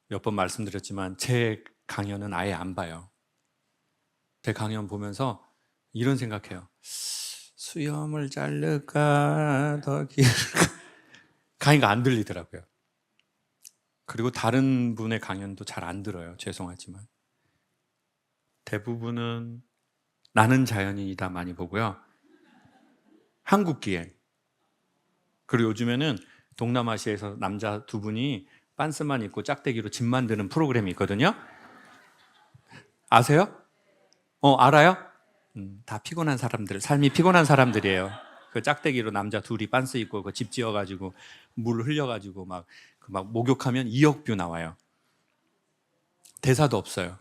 몇 번 말씀드렸지만 제 강연은 아예 안 봐요. 제 강연 보면서 이런 생각해요. 수염을 자를까 더 기를까. 강의가 안 들리더라고요. 그리고 다른 분의 강연도 잘 안 들어요. 죄송하지만. 대부분은 나는 자연인이다 많이 보고요. 한국기행. 그리고 요즘에는 동남아시아에서 남자 두 분이 빤스만 입고 짝대기로 집 만드는 프로그램이 있거든요. 아세요? 알아요? 다 피곤한 사람들, 삶이 피곤한 사람들이에요. 그 짝대기로 남자 둘이 빤스 입고 그 집 지어가지고 물 흘려가지고 막 목욕하면 2억 뷰 나와요. 대사도 없어요.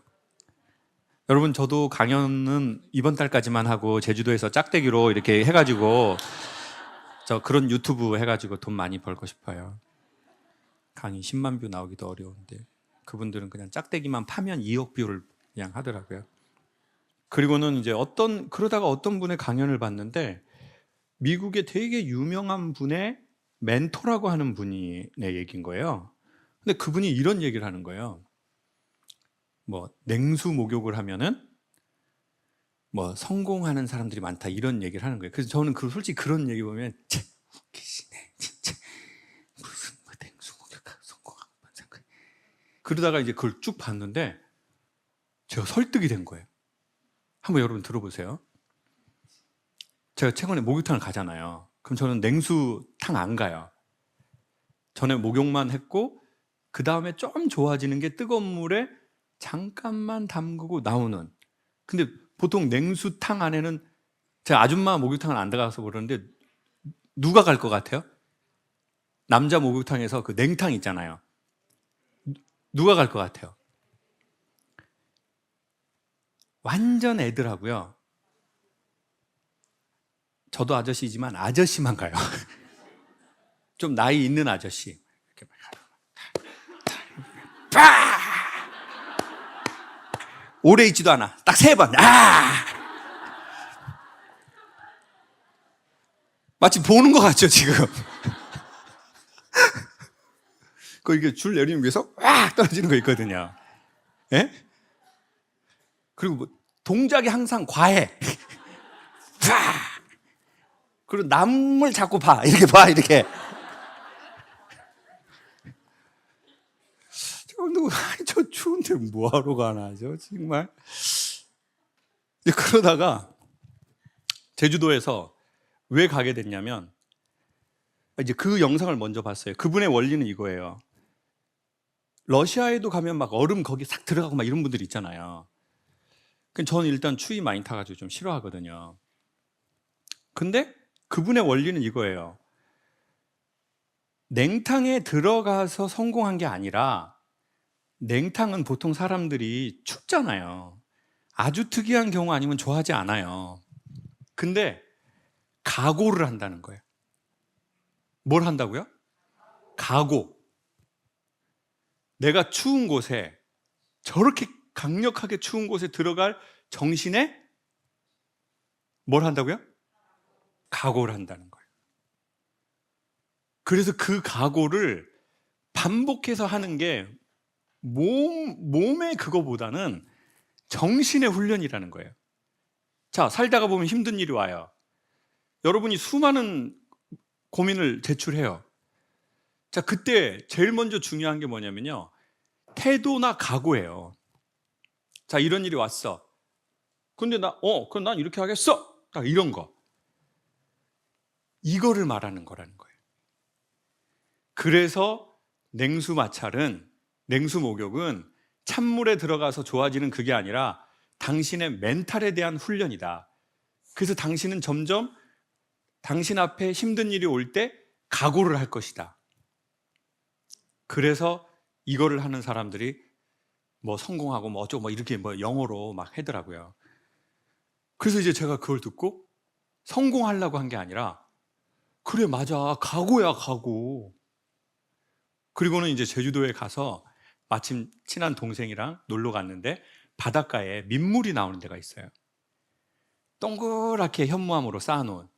여러분, 저도 강연은 이번 달까지만 하고 제주도에서 짝대기로 이렇게 해가지고 저 그런 유튜브 해가지고 돈 많이 벌고 싶어요. 강의 10만 뷰 나오기도 어려운데 그분들은 그냥 짝대기만 파면 2억 뷰를 그냥 하더라고요. 그리고는 이제 그러다가 어떤 분의 강연을 봤는데 미국의 되게 유명한 분의 멘토라고 하는 분이 내 얘기인 거예요. 근데 그분이 이런 얘기를 하는 거예요. 뭐 냉수 목욕을 하면은 뭐 성공하는 사람들이 많다 이런 얘기를 하는 거예요. 그래서 저는 솔직히 그런 얘기 보면 참 웃기시네 진짜. 무슨 뭐 냉수 목욕하고 성공하고 생각. 그러다가 이제 그걸 쭉 봤는데 제가 설득이 된 거예요. 한번 여러분 들어보세요. 제가 최근에 목욕탕을 가잖아요. 그럼 저는 냉수탕 안 가요. 전에 목욕만 했고 그 다음에 좀 좋아지는 게 뜨거운 물에 잠깐만 담그고 나오는. 근데 보통 냉수탕 안에는 제가 아줌마 목욕탕을 안 들어가서 그러는데 누가 갈 것 같아요? 남자 목욕탕에서 그 냉탕 있잖아요. 누가 갈 것 같아요? 완전 애들하고요. 저도 아저씨지만 아저씨만 가요. 좀 나이 있는 아저씨. 이렇게 막 오래 있지도 않아. 딱 3번. 마치 보는 것 같죠, 지금. 이게 줄 내리는 위에서 왁 떨어지는 거 있거든요. 예? 그리고 뭐 동작이 항상 과해. 그리고 남을 자꾸 봐. 이렇게 봐, 이렇게. 저 추운데 뭐하러 가나, 정말. 그러다가 제주도에서 왜 가게 됐냐면, 이제 그 영상을 먼저 봤어요. 그분의 원리는 이거예요. 러시아에도 가면 막 얼음 거기 싹 들어가고 막 이런 분들 있잖아요. 저는 일단 추위 많이 타가지고 좀 싫어하거든요. 근데 그분의 원리는 이거예요. 냉탕에 들어가서 성공한 게 아니라 냉탕은 보통 사람들이 춥잖아요. 아주 특이한 경우 아니면 좋아하지 않아요. 근데 각오를 한다는 거예요. 뭘 한다고요? 각오. 내가 추운 곳에, 저렇게 강력하게 추운 곳에 들어갈 정신에 뭘 한다고요? 각오를 한다는 거예요. 그래서 그 각오를 반복해서 하는 게 몸의 그거보다는 정신의 훈련이라는 거예요. 자, 살다가 보면 힘든 일이 와요. 여러분이 수많은 고민을 제출해요. 자, 그때 제일 먼저 중요한 게 뭐냐면요. 태도나 각오예요. 자, 이런 일이 왔어. 근데 그럼 난 이렇게 하겠어. 딱 이런 거. 이거를 말하는 거라는 거예요. 그래서 냉수 마찰은, 냉수 목욕은 찬물에 들어가서 좋아지는 그게 아니라 당신의 멘탈에 대한 훈련이다. 그래서 당신은 점점 당신 앞에 힘든 일이 올 때 각오를 할 것이다. 그래서 이거를 하는 사람들이 뭐 성공하고 뭐 어쩌고 뭐 이렇게 뭐 영어로 막 하더라고요. 그래서 이제 제가 그걸 듣고 성공하려고 한 게 아니라 그래, 맞아. 각오야, 각오. 그리고는 이제 제주도에 가서 마침 친한 동생이랑 놀러 갔는데 바닷가에 민물이 나오는 데가 있어요. 동그랗게 현무암으로 쌓아놓은.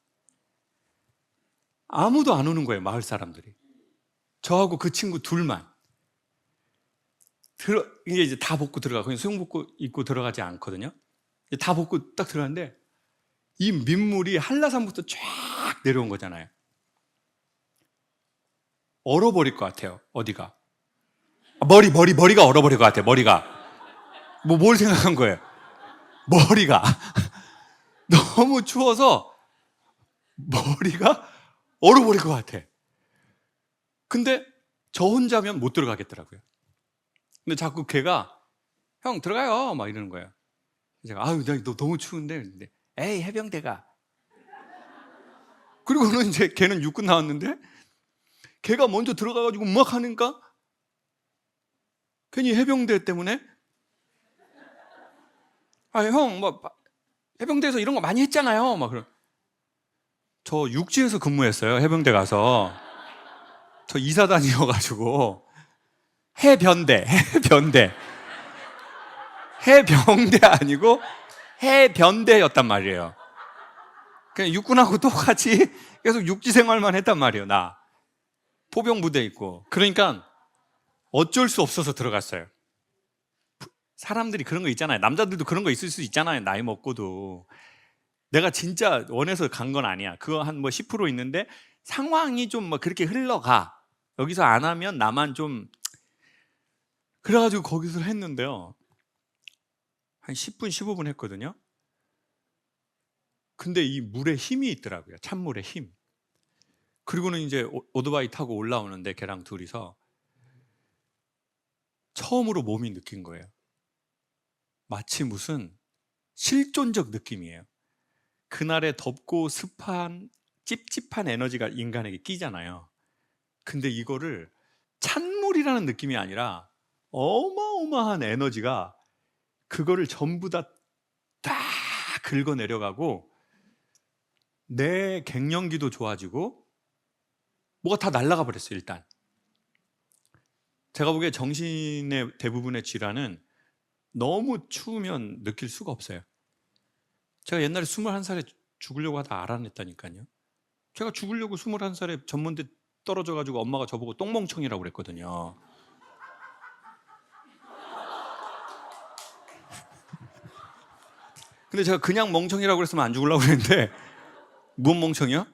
아무도 안 오는 거예요, 마을 사람들이. 저하고 그 친구 둘만. 이제 다 벗고 들어가. 그냥 수영복고 입고 들어가지 않거든요. 다 벗고 딱 들어갔는데 이 민물이 한라산부터 쫙 내려온 거잖아요. 얼어버릴 것 같아요. 어디가? 머리가 얼어버릴 것 같아요. 머리가. 뭘 생각한 거예요? 머리가 너무 추워서 머리가 얼어버릴 것 같아. 근데 저 혼자면 못 들어가겠더라고요. 근데 자꾸 걔가 형 들어가요 막 이러는 거예요. 제가 아유 너 너무 추운데. 근데 에이 해병대가. 그리고는 이제 걔는 육군 나왔는데 걔가 먼저 들어가가지고 막 하니까 괜히 해병대 때문에 아 형 뭐 해병대에서 이런 거 많이 했잖아요 막 그런. 저 육지에서 근무했어요. 해병대 가서. 저 이사단이어가지고 해병대 아니고 해변대였단 말이에요. 그냥 육군하고 똑같이 계속 육지 생활만 했단 말이에요. 나 포병 부대 있고. 그러니까 어쩔 수 없어서 들어갔어요. 사람들이 그런 거 있잖아요. 남자들도 그런 거 있을 수 있잖아요. 나이 먹고도. 내가 진짜 원해서 간 건 아니야. 그거 한 10% 있는데 상황이 좀 그렇게 흘러가. 여기서 안 하면 나만 좀. 그래가지고 거기서 했는데요. 한 10분, 15분 했거든요. 근데 이 물에 힘이 있더라고요. 찬물에 힘. 그리고는 이제 오토바이 타고 올라오는데 걔랑 둘이서 처음으로 몸이 느낀 거예요. 마치 무슨 실존적 느낌이에요. 그날의 덥고 습한 찝찝한 에너지가 인간에게 끼잖아요. 근데 이거를 찬물이라는 느낌이 아니라 어마어마한 에너지가 그거를 전부 다 긁어 내려가고 내 갱년기도 좋아지고 뭐가 다 날아가 버렸어요. 일단 제가 보기에 정신의 대부분의 질환은 너무 추우면 느낄 수가 없어요. 제가 옛날에 21살에 죽으려고 하다 알아냈다니까요. 제가 죽으려고 21살에 전문대 떨어져가지고 엄마가 저보고 똥멍청이라고 그랬거든요. 근데 제가 그냥 멍청이라고 그랬으면 안 죽으려고 그랬는데 뭔 멍청이요?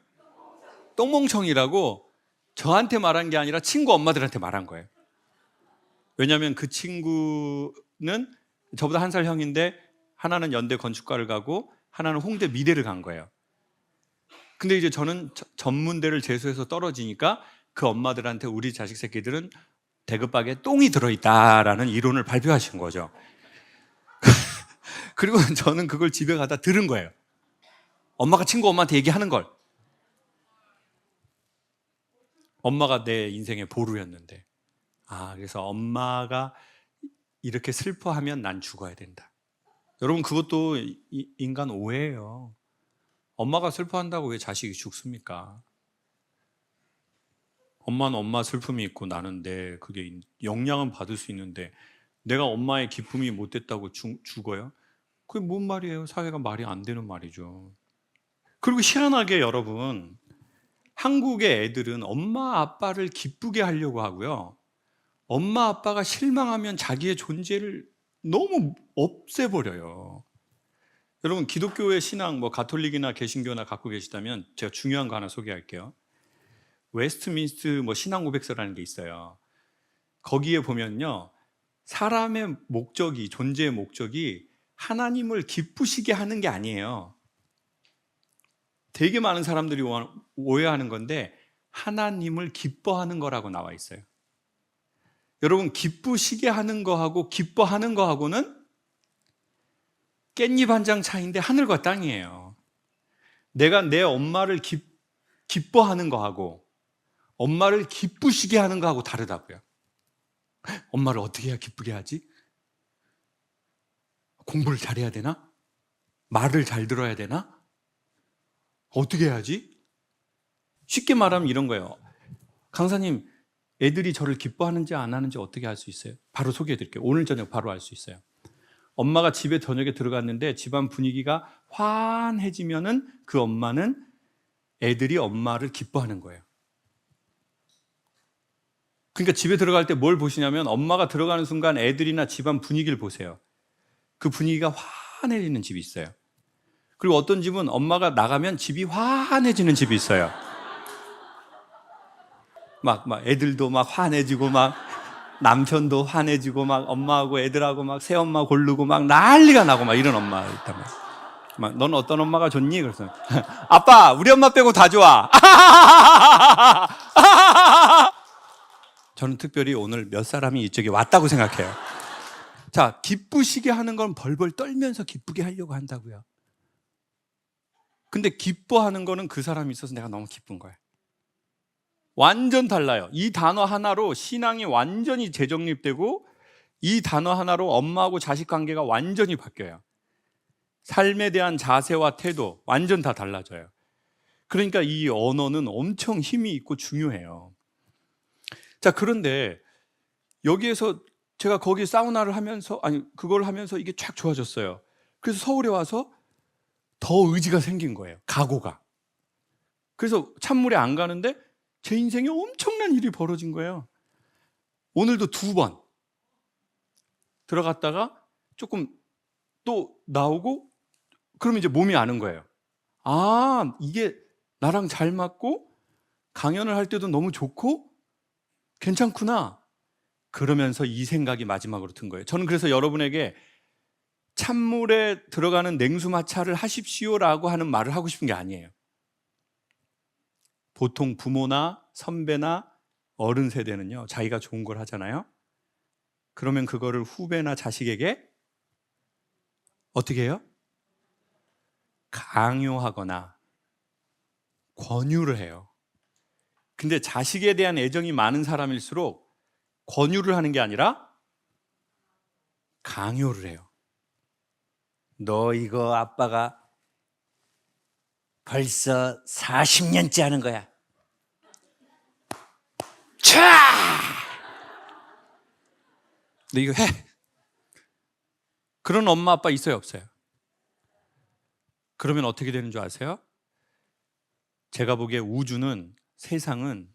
똥멍청이라고 저한테 말한 게 아니라 친구 엄마들한테 말한 거예요. 왜냐하면 그 친구는 저보다 한 살 형인데 하나는 연대 건축과를 가고 하나는 홍대 미대를 간 거예요. 근데 이제 저는 전문대를 재수해서 떨어지니까 그 엄마들한테 우리 자식 새끼들은 대급박에 똥이 들어있다라는 이론을 발표하신 거죠. 그리고 저는 그걸 집에 가다 들은 거예요. 엄마가 친구 엄마한테 얘기하는 걸. 엄마가 내 인생의 보루였는데. 그래서 엄마가 이렇게 슬퍼하면 난 죽어야 된다. 여러분 그것도 인간 오해예요. 엄마가 슬퍼한다고 왜 자식이 죽습니까? 엄마는 엄마 슬픔이 있고 나는 그게 영향은 받을 수 있는데 내가 엄마의 기쁨이 못 됐다고 죽어요? 그게 뭔 말이에요? 사회가 말이 안 되는 말이죠. 그리고 희한하게 여러분, 한국의 애들은 엄마 아빠를 기쁘게 하려고 하고요. 엄마 아빠가 실망하면 자기의 존재를 너무 없애버려요. 여러분 기독교의 신앙, 가톨릭이나 개신교나 갖고 계시다면 제가 중요한 거 하나 소개할게요. 웨스트민스트 신앙 고백서라는 게 있어요. 거기에 보면요, 사람의 목적이, 존재의 목적이 하나님을 기쁘시게 하는 게 아니에요. 되게 많은 사람들이 오해하는 건데 하나님을 기뻐하는 거라고 나와 있어요. 여러분 기쁘시게 하는 거하고 기뻐하는 거하고는 깻잎 한 장 차이인데 하늘과 땅이에요. 내가 내 엄마를 기뻐하는 거하고 엄마를 기쁘시게 하는 거하고 다르다고요. 엄마를 어떻게 해야 기쁘게 하지? 공부를 잘해야 되나? 말을 잘 들어야 되나? 어떻게 해야지? 쉽게 말하면 이런 거예요. 강사님, 애들이 저를 기뻐하는지 안 하는지 어떻게 알 수 있어요? 바로 소개해 드릴게요. 오늘 저녁 바로 알 수 있어요. 엄마가 집에 저녁에 들어갔는데 집안 분위기가 환해지면은 그 엄마는 애들이 엄마를 기뻐하는 거예요. 그러니까 집에 들어갈 때 뭘 보시냐면 엄마가 들어가는 순간 애들이나 집안 분위기를 보세요. 그 분위기가 환해지는 집이 있어요. 그리고 어떤 집은 엄마가 나가면 집이 환해지는 집이 있어요. 막 애들도 막 환해지고 막 남편도 환해지고 막 엄마하고 애들하고 막 새엄마 고르고 막 난리가 나고 막 이런 엄마 있단 말이야. 막 넌 어떤 엄마가 좋니? 그래서 아빠 우리 엄마 빼고 다 좋아. 저는 특별히 오늘 몇 사람이 이쪽에 왔다고 생각해요. 자, 기쁘시게 하는 건 벌벌 떨면서 기쁘게 하려고 한다고요. 근데 기뻐하는 거는 그 사람이 있어서 내가 너무 기쁜 거예요. 완전 달라요. 이 단어 하나로 신앙이 완전히 재정립되고 이 단어 하나로 엄마하고 자식 관계가 완전히 바뀌어요. 삶에 대한 자세와 태도 완전 다 달라져요. 그러니까 이 언어는 엄청 힘이 있고 중요해요. 자, 그런데 여기에서 제가 거기 사우나를 하면서 그걸 하면서 이게 쫙 좋아졌어요. 그래서 서울에 와서 더 의지가 생긴 거예요. 각오가. 그래서 찬물에 안 가는데 제 인생에 엄청난 일이 벌어진 거예요. 오늘도 2번 들어갔다가 조금 또 나오고 그러면 이제 몸이 아는 거예요. 아, 이게 나랑 잘 맞고 강연을 할 때도 너무 좋고 괜찮구나. 그러면서 이 생각이 마지막으로 든 거예요. 저는 그래서 여러분에게 찬물에 들어가는 냉수마찰을 하십시오라고 하는 말을 하고 싶은 게 아니에요. 보통 부모나 선배나 어른 세대는요, 자기가 좋은 걸 하잖아요. 그러면 그거를 후배나 자식에게 어떻게 해요? 강요하거나 권유를 해요. 근데 자식에 대한 애정이 많은 사람일수록 권유를 하는 게 아니라 강요를 해요. 너 이거 아빠가 벌써 40년째 하는 거야. 촤! 너 이거 해. 그런 엄마 아빠 있어요, 없어요? 그러면 어떻게 되는 줄 아세요? 제가 보기에 우주는, 세상은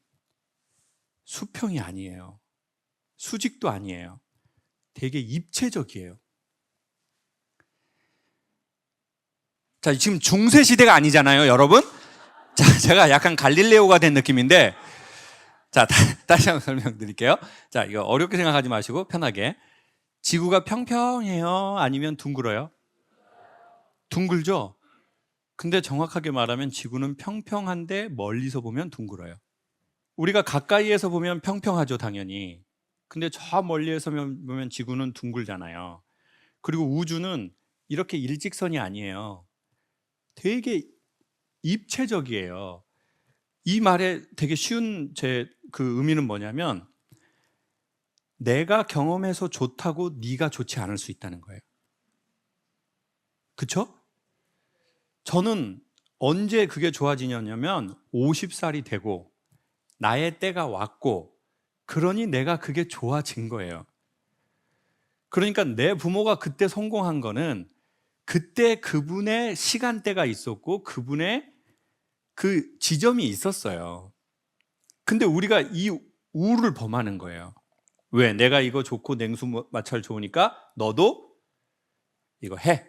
수평이 아니에요. 수직도 아니에요. 되게 입체적이에요. 자, 지금 중세 시대가 아니잖아요, 여러분. 자, 제가 약간 갈릴레오가 된 느낌인데, 자, 다시 한번 설명드릴게요. 자, 이거 어렵게 생각하지 마시고 편하게. 지구가 평평해요? 아니면 둥글어요? 둥글죠? 근데 정확하게 말하면 지구는 평평한데 멀리서 보면 둥글어요. 우리가 가까이에서 보면 평평하죠, 당연히. 근데 저 멀리에서 보면 지구는 둥글잖아요. 그리고 우주는 이렇게 일직선이 아니에요. 되게 입체적이에요. 이 말에 되게 쉬운 그 의미는 뭐냐면 내가 경험해서 좋다고 네가 좋지 않을 수 있다는 거예요. 그쵸? 저는 언제 그게 좋아지냐면 50살이 되고 나의 때가 왔고 그러니 내가 그게 좋아진 거예요. 그러니까 내 부모가 그때 성공한 거는 그때 그분의 시간대가 있었고 그분의 그 지점이 있었어요. 근데 우리가 이 우를 범하는 거예요. 왜? 내가 이거 좋고 냉수 마찰 좋으니까 너도 이거 해.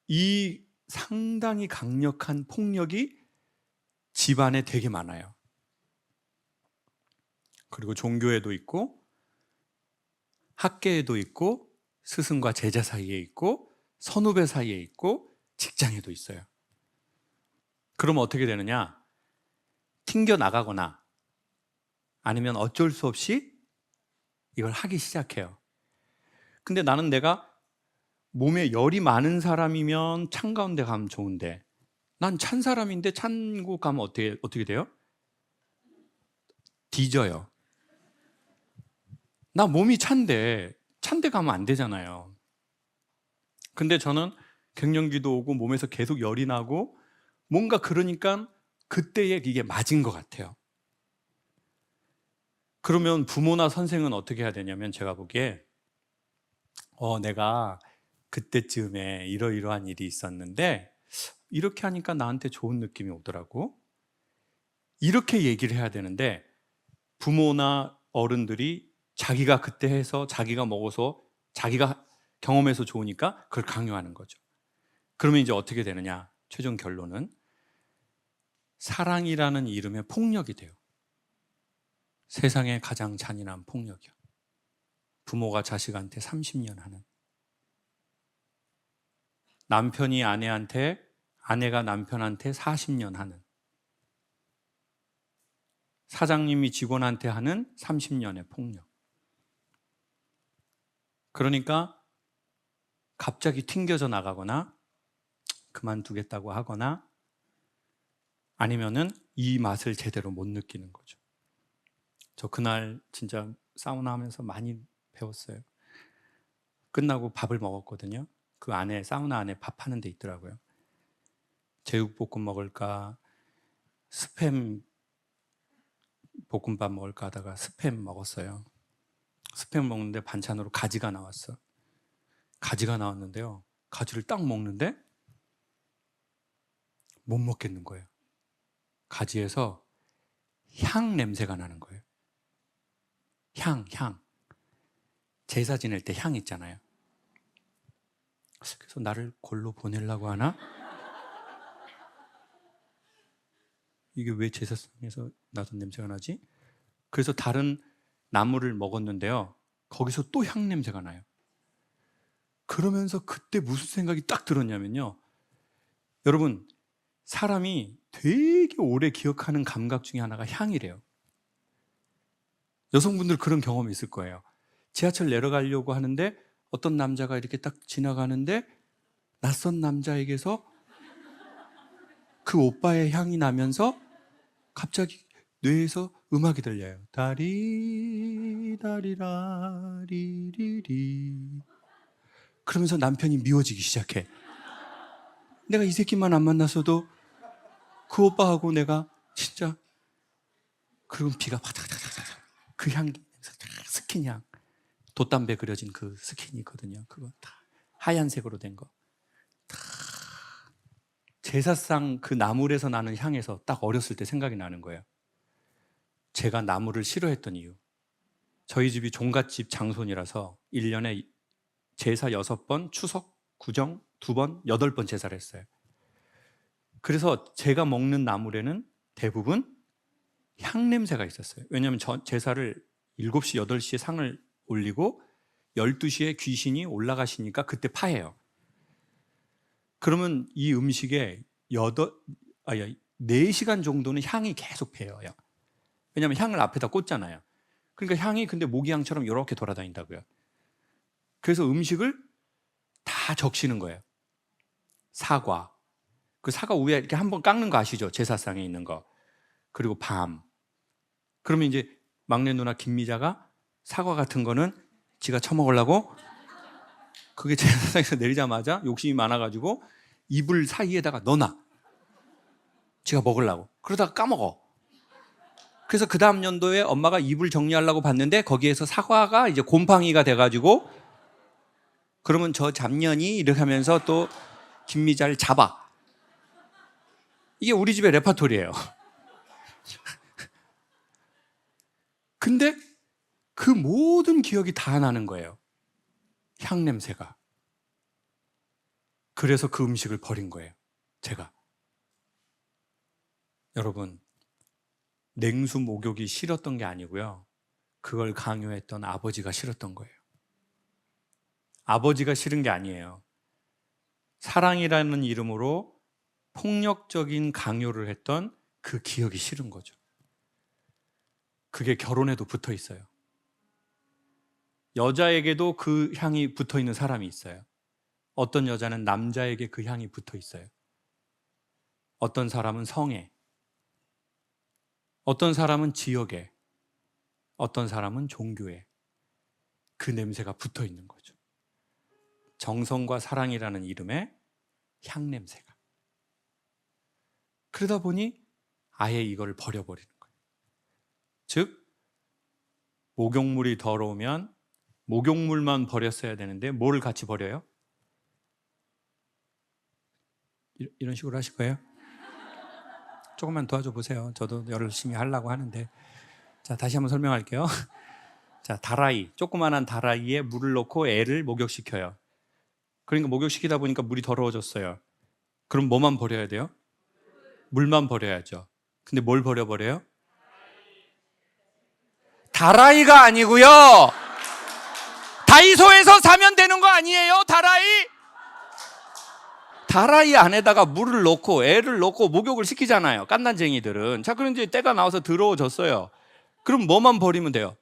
이 상당히 강력한 폭력이 집안에 되게 많아요. 그리고 종교에도 있고 학계에도 있고 스승과 제자 사이에 있고 선후배 사이에 있고 직장에도 있어요. 그러면 어떻게 되느냐? 튕겨 나가거나 아니면 어쩔 수 없이 이걸 하기 시작해요. 근데 나는 내가 몸에 열이 많은 사람이면 찬 가운데 가면 좋은데 난 찬 사람인데 찬 곳 가면 어떻게 돼요? 뒤져요. 나 몸이 찬데 가면 안 되잖아요. 근데 저는 갱년기도 오고 몸에서 계속 열이 나고 뭔가 그러니까 그때에 이게 맞은 것 같아요. 그러면 부모나 선생은 어떻게 해야 되냐면 제가 보기에 내가 그때쯤에 이러이러한 일이 있었는데 이렇게 하니까 나한테 좋은 느낌이 오더라고. 이렇게 얘기를 해야 되는데 부모나 어른들이 자기가 그때 해서 자기가 먹어서 자기가 경험해서 좋으니까 그걸 강요하는 거죠. 그러면 이제 어떻게 되느냐? 최종 결론은 사랑이라는 이름의 폭력이 돼요. 세상의 가장 잔인한 폭력이요. 부모가 자식한테 30년 하는, 남편이 아내한테, 아내가 남편한테 40년 하는, 사장님이 직원한테 하는 30년의 폭력. 그러니까 갑자기 튕겨져 나가거나 그만두겠다고 하거나 아니면은 이 맛을 제대로 못 느끼는 거죠. 저 그날 진짜 사우나 하면서 많이 배웠어요. 끝나고 밥을 먹었거든요. 그 안에, 사우나 안에 밥 하는 데 있더라고요. 제육볶음 먹을까 스팸 볶음밥 먹을까 하다가 스팸 먹었어요. 스팸 먹는데 반찬으로 가지가 나왔어. 가지가 나왔는데요, 가지를 딱 먹는데 못 먹겠는 거예요. 가지에서 향 냄새가 나는 거예요. 향. 제사 지낼 때 향 있잖아요. 그래서 나를 골로 보내려고 하나? 이게 왜 제사상에서 나던 냄새가 나지? 그래서 다른 나물을 먹었는데요, 거기서 또 향 냄새가 나요. 그러면서 그때 무슨 생각이 딱 들었냐면요, 여러분, 사람이 되게 오래 기억하는 감각 중에 하나가 향이래요. 여성분들 그런 경험이 있을 거예요. 지하철 내려가려고 하는데 어떤 남자가 이렇게 딱 지나가는데 낯선 남자에게서 그 오빠의 향이 나면서 갑자기 뇌에서 음악이 들려요. 다리다리라 리리리. 그러면서 남편이 미워지기 시작해. 내가 이 새끼만 안 만났어도 그 오빠하고 내가 진짜. 그리고 비가 바닥바닥바닥, 그 향기, 스킨향, 돛담배 그려진 그 스킨이 있거든요. 그거 다 하얀색으로 된 거. 다 제사상 그 나물에서 나는 향에서 딱 어렸을 때 생각이 나는 거예요. 제가 나물을 싫어했던 이유. 저희 집이 종갓집 장손이라서 1년에 제사 6번, 추석, 구정 2번, 8번 제사를 했어요. 그래서 제가 먹는 나물에는 대부분 향 냄새가 있었어요. 왜냐하면 제사를 7시, 8시에 상을 올리고 12시에 귀신이 올라가시니까 그때 파해요. 그러면 이 음식에 4시간 정도는 향이 계속 배어요. 왜냐하면 향을 앞에다 꽂잖아요. 그러니까 향이 근데 모기향처럼 이렇게 돌아다닌다고요. 그래서 음식을 다 적시는 거예요. 사과, 그 사과 위에 이렇게 한번 깎는 거 아시죠? 제사상에 있는 거. 그리고 밤. 그러면 이제 막내 누나 김미자가 사과 같은 거는 지가 처먹으려고, 그게 제사상에서 내리자마자 욕심이 많아가지고 이불 사이에다가 넣어놔. 지가 먹으려고. 그러다가 까먹어. 그래서 그 다음 연도에 엄마가 이불 정리하려고 봤는데 거기에서 사과가 이제 곰팡이가 돼가지고, 그러면 저 잡년이 이렇게 하면서 또 김미자를 잡아. 이게 우리 집의 레퍼토리예요. 근데 그 모든 기억이 다 나는 거예요. 향 냄새가. 그래서 그 음식을 버린 거예요, 제가. 여러분, 냉수 목욕이 싫었던 게 아니고요, 그걸 강요했던 아버지가 싫었던 거예요. 아버지가 싫은 게 아니에요. 사랑이라는 이름으로 폭력적인 강요를 했던 그 기억이 싫은 거죠. 그게 결혼에도 붙어 있어요. 여자에게도 그 향이 붙어 있는 사람이 있어요. 어떤 여자는 남자에게 그 향이 붙어 있어요. 어떤 사람은 성에, 어떤 사람은 지역에, 어떤 사람은 종교에 그 냄새가 붙어 있는 거죠. 정성과 사랑이라는 이름의 향 냄새가. 그러다 보니 아예 이걸 버려버리는 거예요. 즉, 목욕물이 더러우면 목욕물만 버렸어야 되는데 뭘 같이 버려요? 이런 식으로 하실 거예요? 조금만 도와줘 보세요. 저도 열심히 하려고 하는데. 자, 다시 한번 설명할게요. 자, 다라이, 조그만한 다라이에 물을 넣고 애를 목욕시켜요. 그러니까 목욕시키다 보니까 물이 더러워졌어요. 그럼 뭐만 버려야 돼요? 물만 버려야죠. 근데 뭘 버려요? 다라이가 아니고요. 다이소에서 사면 되는 거 아니에요? 다라이 안에다가 물을 넣고 애를 넣고 목욕을 시키잖아요. 깐난쟁이들은. 자, 그럼 이제 때가 나와서 더러워졌어요. 그럼 뭐만 버리면 돼요?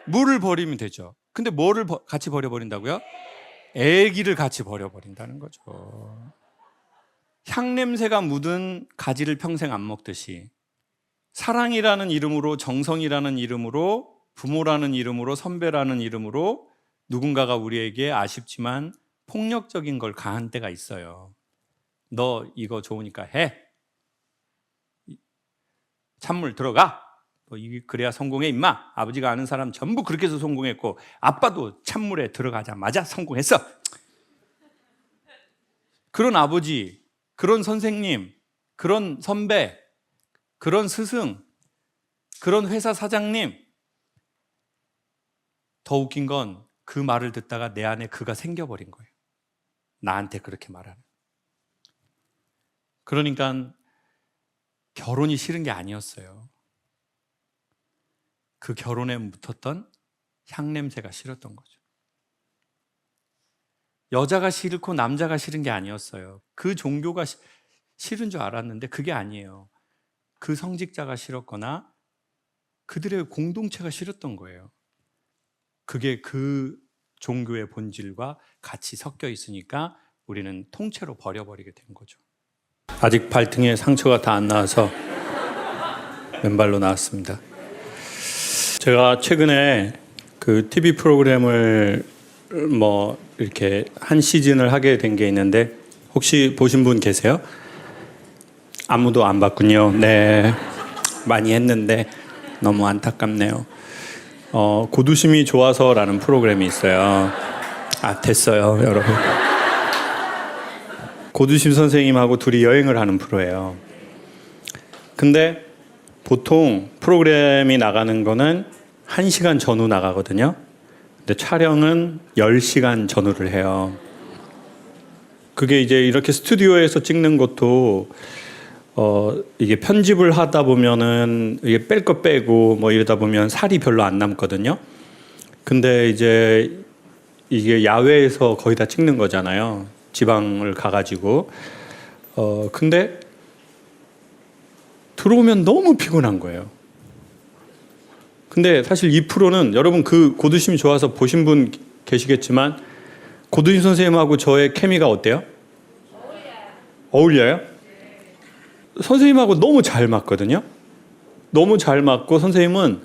물을 버리면 되죠. 근데 뭐를 같이 버려버린다고요? 애기를 같이 버려버린다는 거죠. 향냄새가 묻은 가지를 평생 안 먹듯이 사랑이라는 이름으로, 정성이라는 이름으로, 부모라는 이름으로, 선배라는 이름으로 누군가가 우리에게 아쉽지만 폭력적인 걸 가한 때가 있어요. 너 이거 좋으니까 해. 찬물 들어가. 그래야 성공해 임마. 아버지가 아는 사람 전부 그렇게 해서 성공했고 아빠도 찬물에 들어가자마자 성공했어. 그런 아버지, 그런 선생님, 그런 선배, 그런 스승, 그런 회사 사장님. 더 웃긴 건 그 말을 듣다가 내 안에 그가 생겨버린 거예요. 나한테 그렇게 말하는. 그러니까 결혼이 싫은 게 아니었어요. 그 결혼에 묻었던 향냄새가 싫었던 거죠. 여자가 싫고 남자가 싫은 게 아니었어요. 그 종교가 싫은 줄 알았는데 그게 아니에요. 그 성직자가 싫었거나 그들의 공동체가 싫었던 거예요. 그게 그 종교의 본질과 같이 섞여 있으니까 우리는 통째로 버려버리게 된 거죠. 아직 발등에 상처가 다 안 나와서 맨발로 나왔습니다. 제가 최근에 그 TV 프로그램을 이렇게 한 시즌을 하게 된 게 있는데 혹시 보신 분 계세요? 아무도 안 봤군요. 네, 많이 했는데 너무 안타깝네요. 고두심이 좋아서라는 프로그램이 있어요. 됐어요, 여러분. 고두심 선생님하고 둘이 여행을 하는 프로예요. 근데 보통 프로그램이 나가는 거는 1시간 전후 나가거든요. 근데 촬영은 10시간 전후를 해요. 그게 이제 이렇게 스튜디오에서 찍는 것도 이게 편집을 하다 보면은 이게 뺄 거 빼고 이러다 보면 살이 별로 안 남거든요. 근데 이제 이게 야외에서 거의 다 찍는 거잖아요. 지방을 가가지고. 근데 들어오면 너무 피곤한 거예요. 근데 사실 이 프로는 여러분 그 고두심이 좋아서 보신 분 계시겠지만 고두심 선생님하고 저의 케미가 어때요? 어울려요? 선생님하고 너무 잘 맞거든요. 너무 잘 맞고 선생님은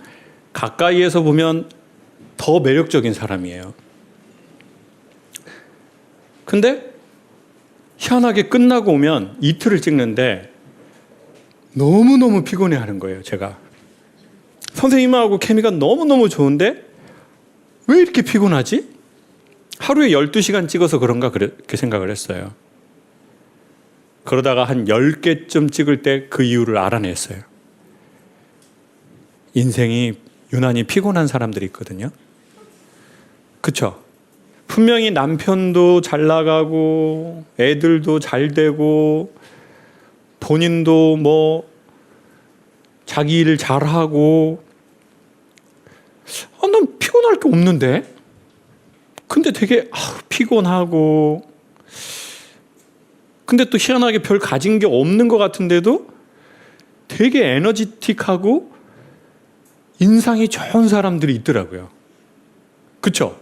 가까이에서 보면 더 매력적인 사람이에요. 근데 희한하게 끝나고 오면 이틀을 찍는데 너무너무 피곤해하는 거예요. 제가 선생님하고 케미가 너무너무 좋은데 왜 이렇게 피곤하지? 하루에 12시간 찍어서 그런가 그렇게 생각을 했어요. 그러다가 한 10개쯤 찍을 때 그 이유를 알아냈어요. 인생이 유난히 피곤한 사람들이 있거든요. 그쵸? 분명히 남편도 잘 나가고 애들도 잘 되고 본인도 자기 일 잘하고 난 피곤할 게 없는데? 근데 되게 피곤하고 근데 또 희한하게 별 가진 게 없는 것 같은데도 되게 에너지틱하고 인상이 좋은 사람들이 있더라고요. 그쵸?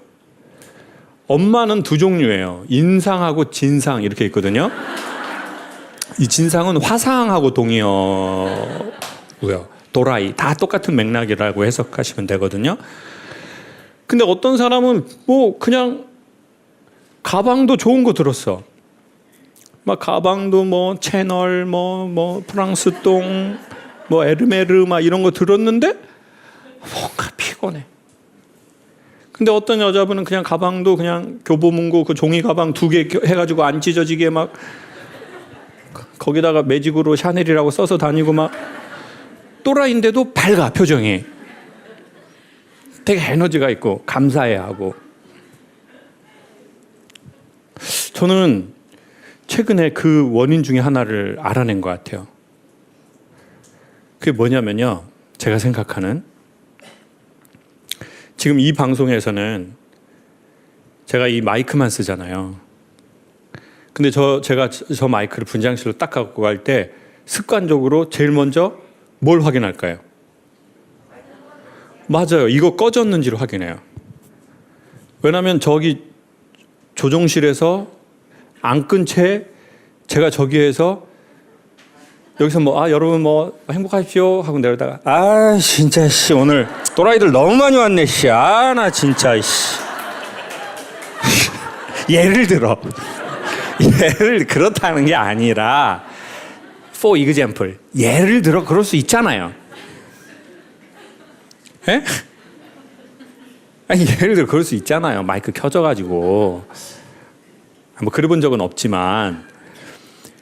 엄마는 두 종류예요. 인상하고 진상 이렇게 있거든요. 이 진상은 화상하고 동의어고요. 도라이 다 똑같은 맥락이라고 해석하시면 되거든요. 근데 어떤 사람은 그냥 가방도 좋은 거 들었어. 가방도 채널 프랑스 똥 에르메르 이런 거 들었는데 뭔가 피곤해. 근데 어떤 여자분은 그냥 가방도 그냥 교보문고 그 종이 가방 2개 해가지고 안 찢어지게 거기다가 매직으로 샤넬이라고 써서 다니고 또라이인데도 밝아 표정이. 되게 에너지가 있고 감사해야 하고. 저는 최근에 그 원인 중에 하나를 알아낸 것 같아요. 그게 뭐냐면요, 제가 생각하는, 지금 이 방송에서는 제가 이 마이크만 쓰잖아요. 근데 제가 저 마이크를 분장실로 딱 갖고 갈 때 습관적으로 제일 먼저 뭘 확인할까요? 맞아요. 이거 꺼졌는지를 확인해요. 왜냐하면 저기 조종실에서 안 끈 채 제가 저기에서 여기서 여러분 행복하십시오 하고 내려다가 진짜 씨 오늘 또라이들 너무 많이 왔네 씨. 나 진짜 씨. 예를 들어 그렇다는 게 아니라 for example 예를 들어 그럴 수 있잖아요. 예? 예를 들어 그럴 수 있잖아요. 마이크 켜져가지고 그래 본 적은 없지만.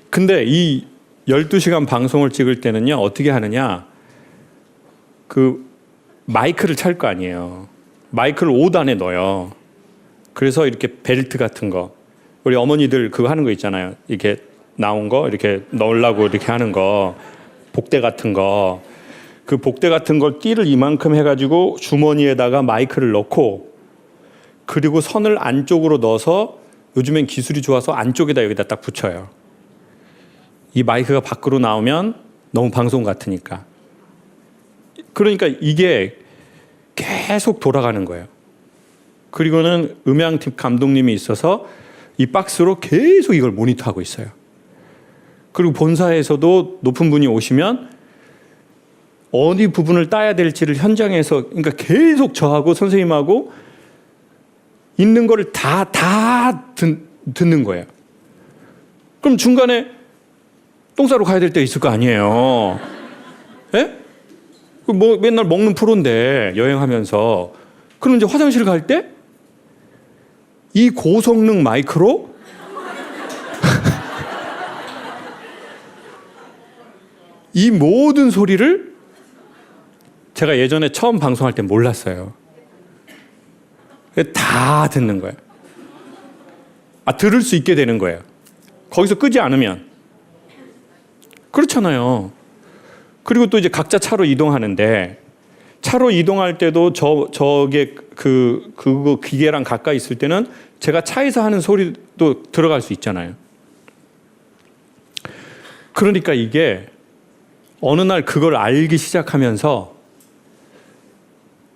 근데 이 12시간 방송을 찍을 때는요, 어떻게 하느냐, 그 마이크를 찰 거 아니에요. 마이크를 옷 안에 넣어요. 그래서 이렇게 벨트 같은 거, 우리 어머니들 그거 하는 거 있잖아요. 이렇게 나온 거 이렇게 넣으려고 이렇게 하는 거, 복대 같은 거, 그 복대 같은 걸 띠를 이만큼 해가지고 주머니에다가 마이크를 넣고, 그리고 선을 안쪽으로 넣어서, 요즘엔 기술이 좋아서 안쪽에다 여기다 딱 붙여요. 이 마이크가 밖으로 나오면 너무 방송 같으니까. 그러니까 이게 계속 돌아가는 거예요. 그리고는 음향팀 감독님이 있어서 이 박스로 계속 이걸 모니터하고 있어요. 그리고 본사에서도 높은 분이 오시면 어디 부분을 따야 될지를 현장에서, 그러니까 계속 저하고 선생님하고 있는 거를 다 듣는 거예요. 그럼 중간에 똥 싸러 가야 될 때 있을 거 아니에요. 예? 맨날 먹는 프로인데 여행하면서. 그럼 이제 화장실 갈 때 이 고성능 마이크로 이 모든 소리를, 제가 예전에 처음 방송할 때 몰랐어요. 다 듣는 거예요. 들을 수 있게 되는 거예요. 거기서 끄지 않으면. 그렇잖아요. 그리고 또 이제 각자 차로 이동하는데, 차로 이동할 때도 저게 그거 기계랑 가까이 있을 때는 제가 차에서 하는 소리도 들어갈 수 있잖아요. 그러니까 이게 어느 날 그걸 알기 시작하면서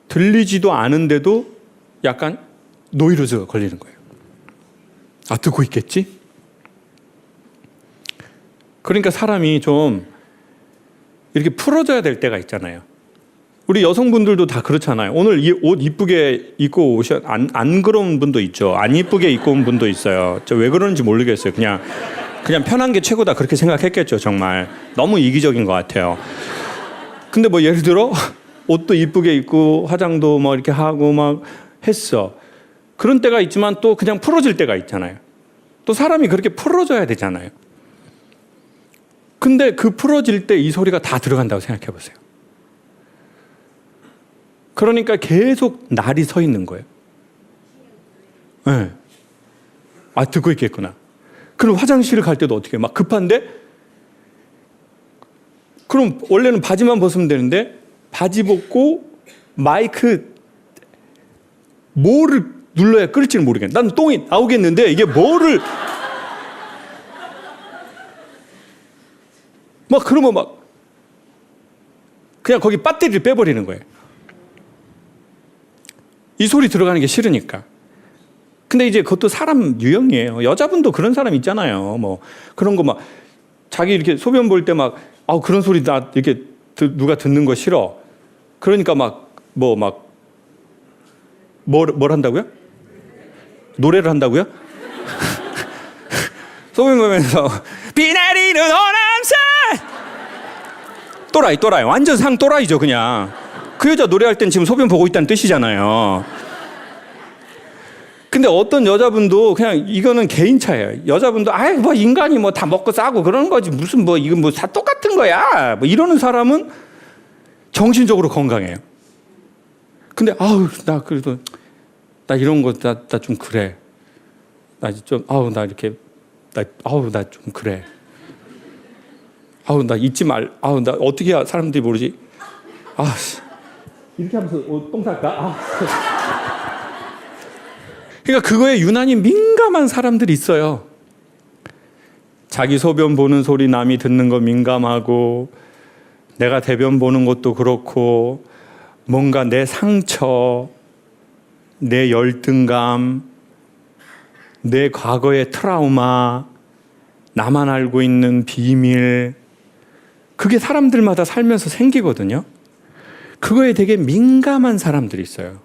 들리지도 않은데도 약간 노이로즈가 걸리는 거예요. 듣고 있겠지? 그러니까 사람이 좀 이렇게 풀어져야 될 때가 있잖아요. 우리 여성분들도 다 그렇잖아요. 오늘 이 옷 이쁘게 입고 안 그런 분도 있죠. 안 이쁘게 입고 온 분도 있어요. 저 왜 그러는지 모르겠어요. 그냥 편한 게 최고다 그렇게 생각했겠죠. 정말 너무 이기적인 것 같아요. 근데 예를 들어 옷도 이쁘게 입고 화장도 이렇게 하고 했어. 그런 때가 있지만 또 그냥 풀어질 때가 있잖아요. 또 사람이 그렇게 풀어져야 되잖아요. 근데 그 풀어질 때 이 소리가 다 들어간다고 생각해 보세요. 그러니까 계속 날이 서 있는 거예요. 네. 듣고 있겠구나. 그럼 화장실을 갈 때도 어떻게 막 급한데? 그럼 원래는 바지만 벗으면 되는데 바지 벗고 마이크 뭐를 눌러야 끌지는 모르겠네. 난 똥이 나오겠는데 이게 뭐를 그러면 그냥 거기 배터리를 빼버리는 거예요. 이 소리 들어가는 게 싫으니까. 근데 이제 그것도 사람 유형이에요. 여자분도 그런 사람 있잖아요. 그런 거 자기 이렇게 소변 볼 때 그런 소리 나 이렇게 누가 듣는 거 싫어. 그러니까 뭘 한다고요? 노래를 한다고요? 소변 보면서 비 내리는 호남산 또라이 완전 상 또라이죠. 그냥 그 여자 노래할 땐 지금 소변 보고 있다는 뜻이잖아요. 근데 어떤 여자분도 그냥 이거는 개인차예요. 여자분도 인간이 다 먹고 싸고 그러는 거지 무슨 이건 다 똑같은 거야 이러는 사람은 정신적으로 건강해요. 근데 아우 나 그래도 나 이런 거 나 좀 그래. 나 좀 나 이렇게 나 좀 그래. 나 잊지 말. 나 어떻게 해야 사람들이 모르지? 이렇게 하면서 똥 쌀까? 그러니까 그거에 유난히 민감한 사람들이 있어요. 자기 소변 보는 소리 남이 듣는 거 민감하고, 내가 대변 보는 것도 그렇고, 뭔가 내 상처, 내 열등감, 내 과거의 트라우마, 나만 알고 있는 비밀, 그게 사람들마다 살면서 생기거든요. 그거에 되게 민감한 사람들이 있어요.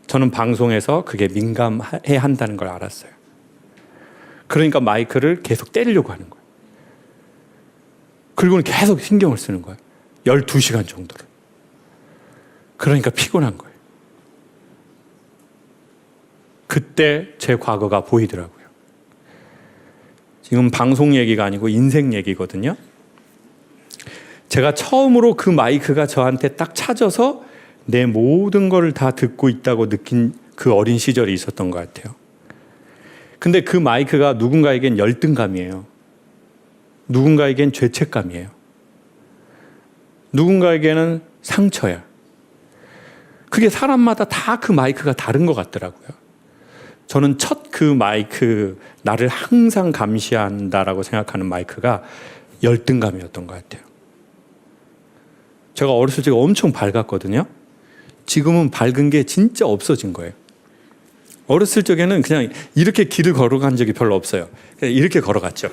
저는 방송에서 그게 민감해야 한다는 걸 알았어요. 그러니까 마이크를 계속 때리려고 하는 거예요. 그리고는 계속 신경을 쓰는 거예요. 12시간 정도를. 그러니까 피곤한 거예요. 그때 제 과거가 보이더라고요. 지금 방송 얘기가 아니고 인생 얘기거든요. 제가 처음으로 그 마이크가 저한테 딱 찾아서 내 모든 걸 다 듣고 있다고 느낀 그 어린 시절이 있었던 것 같아요. 근데 그 마이크가 누군가에겐 열등감이에요. 누군가에겐 죄책감이에요. 누군가에게는 상처야. 그게 사람마다 다 그 마이크가 다른 것 같더라고요. 저는 첫 그 마이크, 나를 항상 감시한다라고 생각하는 마이크가 열등감이었던 것 같아요. 제가 어렸을 때 엄청 밝았거든요. 지금은 밝은 게 진짜 없어진 거예요. 어렸을 적에는 그냥 이렇게 길을 걸어간 적이 별로 없어요. 그냥 이렇게 걸어갔죠.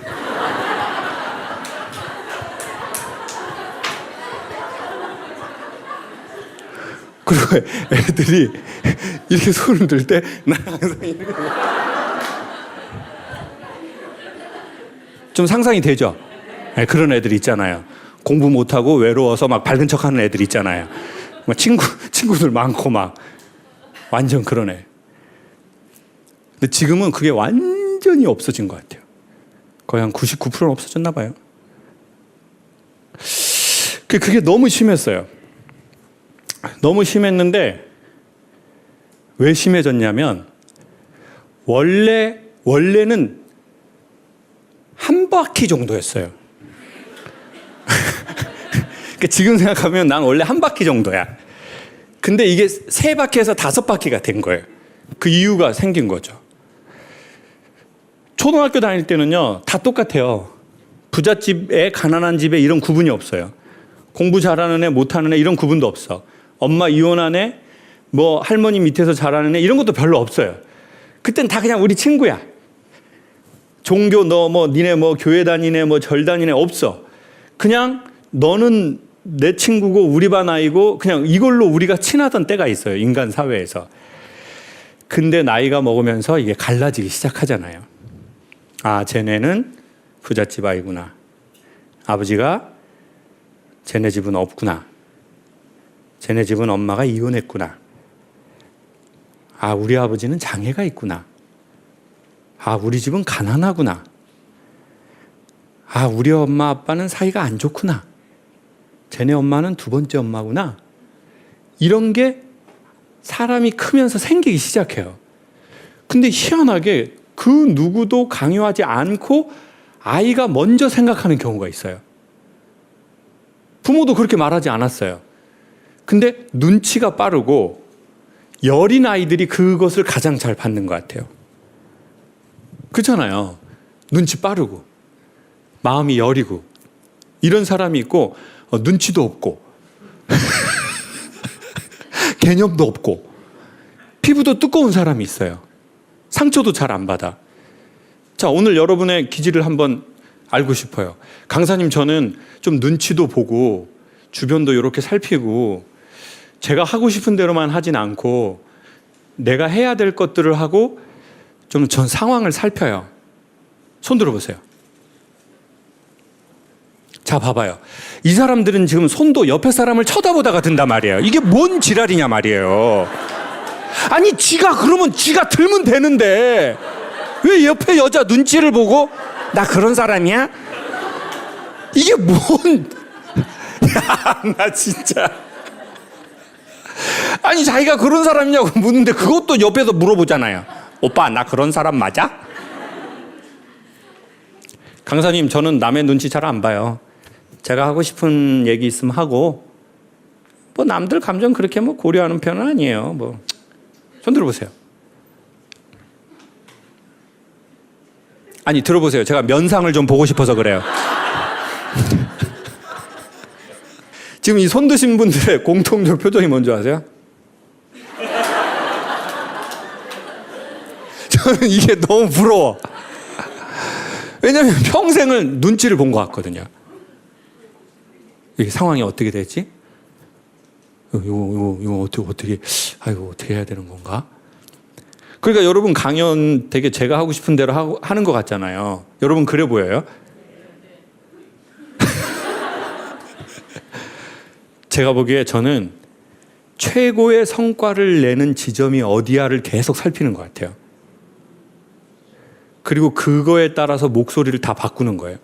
그리고 애들이 이렇게 손을 들 때 나 항상 이렇게 좀 상상이 되죠? 네, 그런 애들 있잖아요. 공부 못하고 외로워서 막 밝은 척하는 애들 있잖아요. 막 친구들 많고 막 완전 그런 애. 근데 지금은 그게 완전히 없어진 것 같아요. 거의 한 99%는 없어졌나 봐요. 그게 너무 심했어요. 너무 심했는데 왜 심해졌냐면 원래는 한 바퀴 정도였어요. 그러니까 지금 생각하면 난 원래 한 바퀴 정도야. 근데 이게 3바퀴에서 5바퀴가 된 거예요. 그 이유가 생긴 거죠. 초등학교 다닐 때는요, 다 똑같아요. 부잣집에 가난한 집에 이런 구분이 없어요. 공부 잘하는 애 못하는 애 이런 구분도 없어. 엄마 이혼한 애, 뭐 할머니 밑에서 자라는 애 이런 것도 별로 없어요. 그땐 다 그냥 우리 친구야. 종교 너 뭐 니네 뭐 교회 다니네 뭐 절 다니네 없어. 그냥 너는 내 친구고 우리 반 아이고 그냥 이걸로 우리가 친하던 때가 있어요. 인간 사회에서. 근데 나이가 먹으면서 이게 갈라지기 시작하잖아요. 쟤네는 부잣집 아이구나. 아버지가 쟤네 집은 없구나. 쟤네 집은 엄마가 이혼했구나. 우리 아버지는 장애가 있구나. 우리 집은 가난하구나. 우리 엄마 아빠는 사이가 안 좋구나. 쟤네 엄마는 2번째 엄마구나. 이런 게 사람이 크면서 생기기 시작해요. 근데 희한하게 그 누구도 강요하지 않고 아이가 먼저 생각하는 경우가 있어요. 부모도 그렇게 말하지 않았어요. 근데 눈치가 빠르고 여린 아이들이 그것을 가장 잘 받는 것 같아요. 그렇잖아요. 눈치 빠르고 마음이 여리고 이런 사람이 있고 눈치도 없고 개념도 없고 피부도 두꺼운 사람이 있어요. 상처도 잘 안 받아. 자, 오늘 여러분의 기질을 한번 알고 싶어요. 강사님, 저는 좀 눈치도 보고 주변도 이렇게 살피고 제가 하고 싶은 대로만 하진 않고 내가 해야 될 것들을 하고 좀 전 상황을 살펴요. 손 들어보세요. 자, 봐봐요. 이 사람들은 지금 손도 옆에 사람을 쳐다보다가 든단 말이에요. 이게 뭔 지랄이냐 말이에요. 아니, 지가 그러면 지가 들면 되는데 왜 옆에 여자 눈치를 보고 나 그런 사람이야? 이게 뭔... 야, 나 진짜... 아니 자기가 그런 사람이냐고 묻는데 그것도 옆에서 물어보잖아요. 오빠 나 그런 사람 맞아? 강사님 저는 남의 눈치 잘 안 봐요. 제가 하고 싶은 얘기 있으면 하고 뭐 남들 감정 그렇게 뭐 고려하는 편은 아니에요. 뭐 손 들어보세요. 아니 들어보세요. 제가 면상을 좀 보고 싶어서 그래요. 지금 이 손 드신 분들의 공통적 표정이 뭔지 아세요? 저는 이게 너무 부러워. 왜냐하면 평생을 눈치를 본 것 같거든요. 이게 상황이 어떻게 됐지? 이거 어떻게 해야 되는 건가? 그러니까 여러분 강연 되게 제가 하고 싶은 대로 하는 것 같잖아요. 여러분 그래 보여요? 제가 보기에 저는 최고의 성과를 내는 지점이 어디야를 계속 살피는 것 같아요. 그리고 그거에 따라서 목소리를 다 바꾸는 거예요.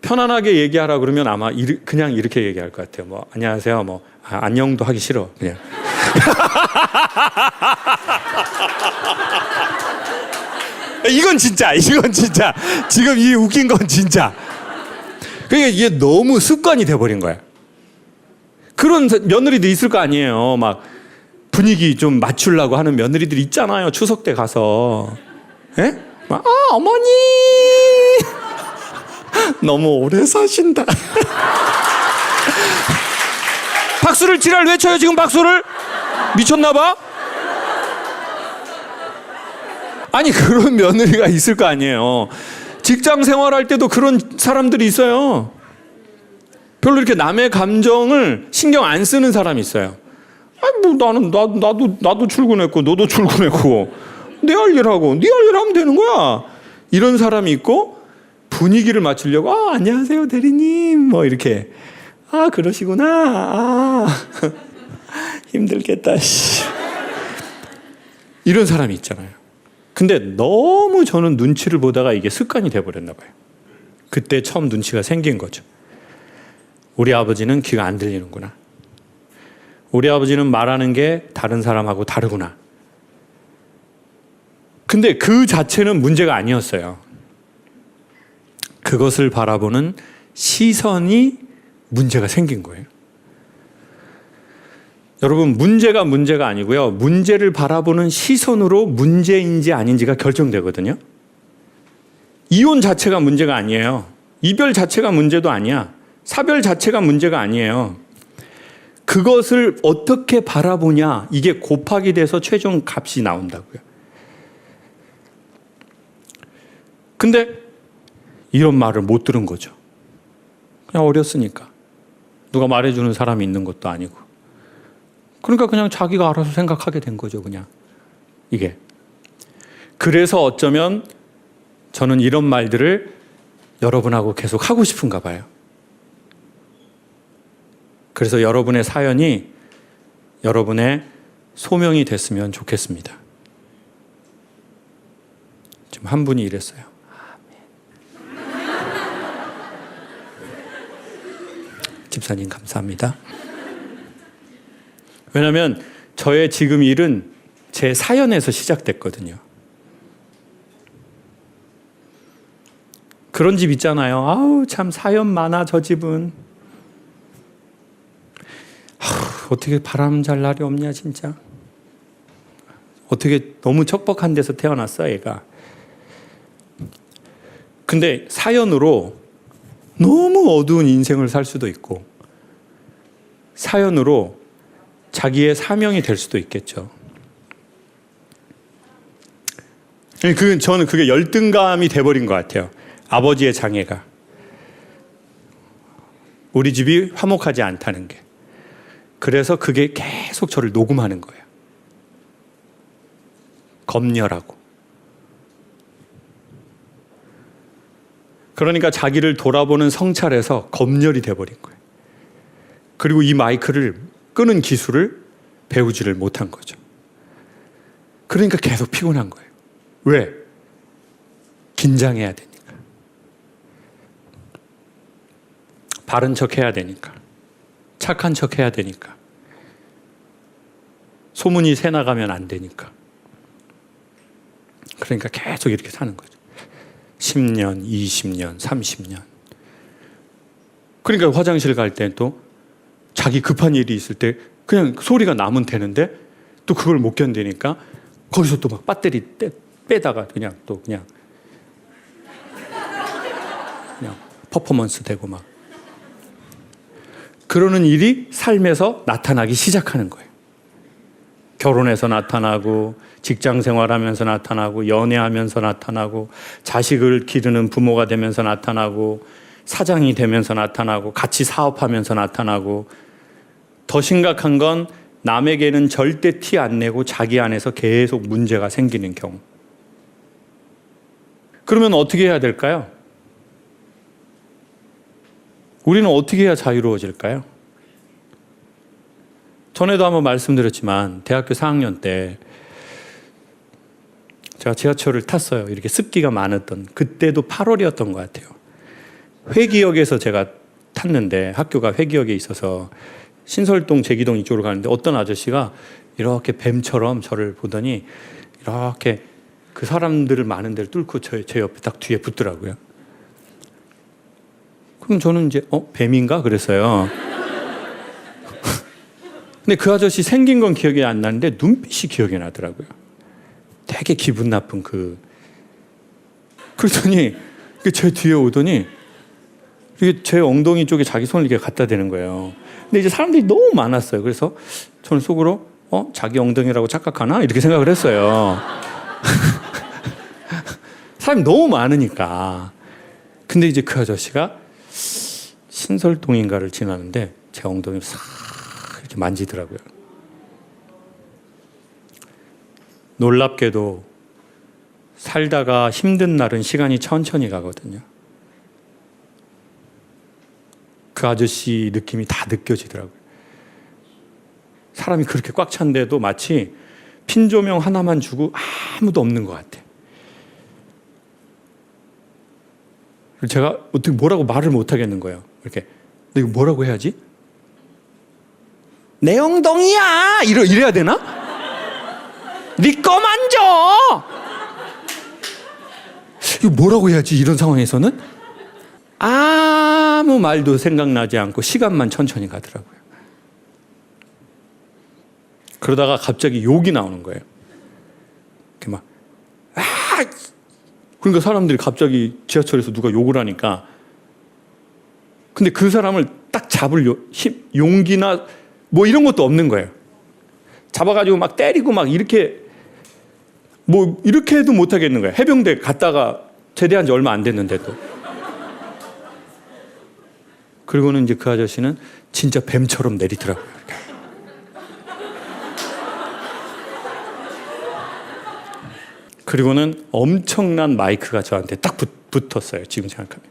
편안하게 얘기하라 그러면 아마 그냥 이렇게 얘기할 것 같아요. 뭐 안녕하세요. 뭐 안녕도 하기 싫어. 그냥. 이건 진짜. 지금 이 웃긴 건 진짜. 그러니까 이게 너무 습관이 돼버린 거야. 그런 며느리도 있을 거 아니에요. 막 분위기 좀 맞추려고 하는 며느리들 있잖아요. 추석 때 가서. 예? 막, 어머니! 너무 오래 사신다. 박수를 지랄 외쳐요, 지금 박수를? 미쳤나봐? 아니, 그런 며느리가 있을 거 아니에요. 직장 생활할 때도 그런 사람들이 있어요. 별로 이렇게 남의 감정을 신경 안 쓰는 사람이 있어요. 아니, 뭐 나도 출근했고, 너도 출근했고, 내 할 일하고, 네 할 일 하면 되는 거야. 이런 사람이 있고, 분위기를 맞추려고, 안녕하세요, 대리님. 뭐, 이렇게. 그러시구나. 힘들겠다. 이런 사람이 있잖아요. 근데 너무 저는 눈치를 보다가 이게 습관이 돼버렸나 봐요. 그때 처음 눈치가 생긴 거죠. 우리 아버지는 귀가 안 들리는구나. 우리 아버지는 말하는 게 다른 사람하고 다르구나. 근데 그 자체는 문제가 아니었어요. 그것을 바라보는 시선이 문제가 생긴 거예요. 여러분, 문제가 아니고요. 문제를 바라보는 시선으로 문제인지 아닌지가 결정되거든요. 이혼 자체가 문제가 아니에요. 이별 자체가 문제도 아니야. 사별 자체가 문제가 아니에요. 그것을 어떻게 바라보냐, 이게 곱하기 돼서 최종 값이 나온다고요. 근데 이런 말을 못 들은 거죠. 그냥 어렸으니까. 누가 말해주는 사람이 있는 것도 아니고. 그러니까 그냥 자기가 알아서 생각하게 된 거죠, 그냥. 이게. 그래서 어쩌면 저는 이런 말들을 여러분하고 계속 하고 싶은가 봐요. 그래서 여러분의 사연이 여러분의 소명이 됐으면 좋겠습니다. 지금 한 분이 이랬어요. 집사님 감사합니다. 왜냐하면 저의 지금 일은 제 사연에서 시작됐거든요. 그런 집 있잖아요. 아우 참 사연 많아 저 집은. 어떻게 바람 잘 날이 없냐 진짜. 어떻게 너무 척박한 데서 태어났어 얘가. 근데 사연으로 너무 어두운 인생을 살 수도 있고 사연으로 자기의 사명이 될 수도 있겠죠. 저는 그게 열등감이 돼버린 것 같아요. 아버지의 장애가. 우리 집이 화목하지 않다는 게. 그래서 그게 계속 저를 녹음하는 거예요. 검열하고. 그러니까 자기를 돌아보는 성찰에서 검열이 돼버린 거예요. 그리고 이 마이크를 끄는 기술을 배우지를 못한 거죠. 그러니까 계속 피곤한 거예요. 왜? 긴장해야 되니까. 바른 척 해야 되니까. 착한 척 해야 되니까. 소문이 새나가면 안 되니까. 그러니까 계속 이렇게 사는 거죠. 10년, 20년, 30년. 그러니까 화장실 갈 때 또 자기 급한 일이 있을 때 그냥 소리가 나면 되는데 또 그걸 못 견디니까 거기서 또 막 배터리 빼다가 그냥 퍼포먼스 되고 막 그러는 일이 삶에서 나타나기 시작하는 거예요. 결혼해서 나타나고 직장 생활하면서 나타나고 연애하면서 나타나고 자식을 기르는 부모가 되면서 나타나고 사장이 되면서 나타나고 같이 사업하면서 나타나고 더 심각한 건 남에게는 절대 티 안 내고 자기 안에서 계속 문제가 생기는 경우. 그러면 어떻게 해야 될까요? 우리는 어떻게 해야 자유로워질까요? 전에도 한번 말씀드렸지만 대학교 4학년 때 제가 지하철을 탔어요. 이렇게 습기가 많았던 그때도 8월이었던 것 같아요. 회기역에서 제가 탔는데 학교가 회기역에 있어서 신설동, 제기동 이쪽으로 가는데 어떤 아저씨가 이렇게 뱀처럼 저를 보더니 이렇게 그 사람들을 많은 데를 뚫고 제 옆에 딱 뒤에 붙더라고요. 그럼 저는 이제 뱀인가 그랬어요. 근데 그 아저씨 생긴 건 기억이 안 나는데 눈빛이 기억이 나더라고요. 되게 기분 나쁜 그랬더니 제 뒤에 오더니 이게 제 엉덩이 쪽에 자기 손을 이렇게 갖다 대는 거예요. 근데 이제 사람들이 너무 많았어요. 그래서 저는 속으로 자기 엉덩이라고 착각하나? 이렇게 생각을 했어요. 사람이 너무 많으니까. 근데 이제 그 아저씨가 신설동인가를 지나는데 제 엉덩이를 싹 이렇게 만지더라고요. 놀랍게도 살다가 힘든 날은 시간이 천천히 가거든요. 그 아저씨 느낌이 다 느껴지더라고요. 사람이 그렇게 꽉 찬데도 마치 핀 조명 하나만 주고 아무도 없는 것 같아. 제가 어떻게 뭐라고 말을 못 하겠는 거예요. 이렇게 이거 뭐라고 해야지? 내 엉덩이야! 이래야 되나? 네 거 만져! 이거 뭐라고 해야지 이런 상황에서는? 아무 말도 생각나지 않고 시간만 천천히 가더라고요. 그러다가 갑자기 욕이 나오는 거예요. 이렇게 막 그러니까 사람들이 갑자기 지하철에서 누가 욕을 하니까 근데 그 사람을 딱 잡을 용기나 뭐 이런 것도 없는 거예요. 잡아가지고 막 때리고 막 이렇게 이렇게 해도 못 하겠는 거예요. 해병대 갔다가 제대한 지 얼마 안 됐는데도. 그리고는 이제 그 아저씨는 진짜 뱀처럼 내리더라고요. 그리고는 엄청난 마이크가 저한테 딱 붙었어요. 지금 생각하면.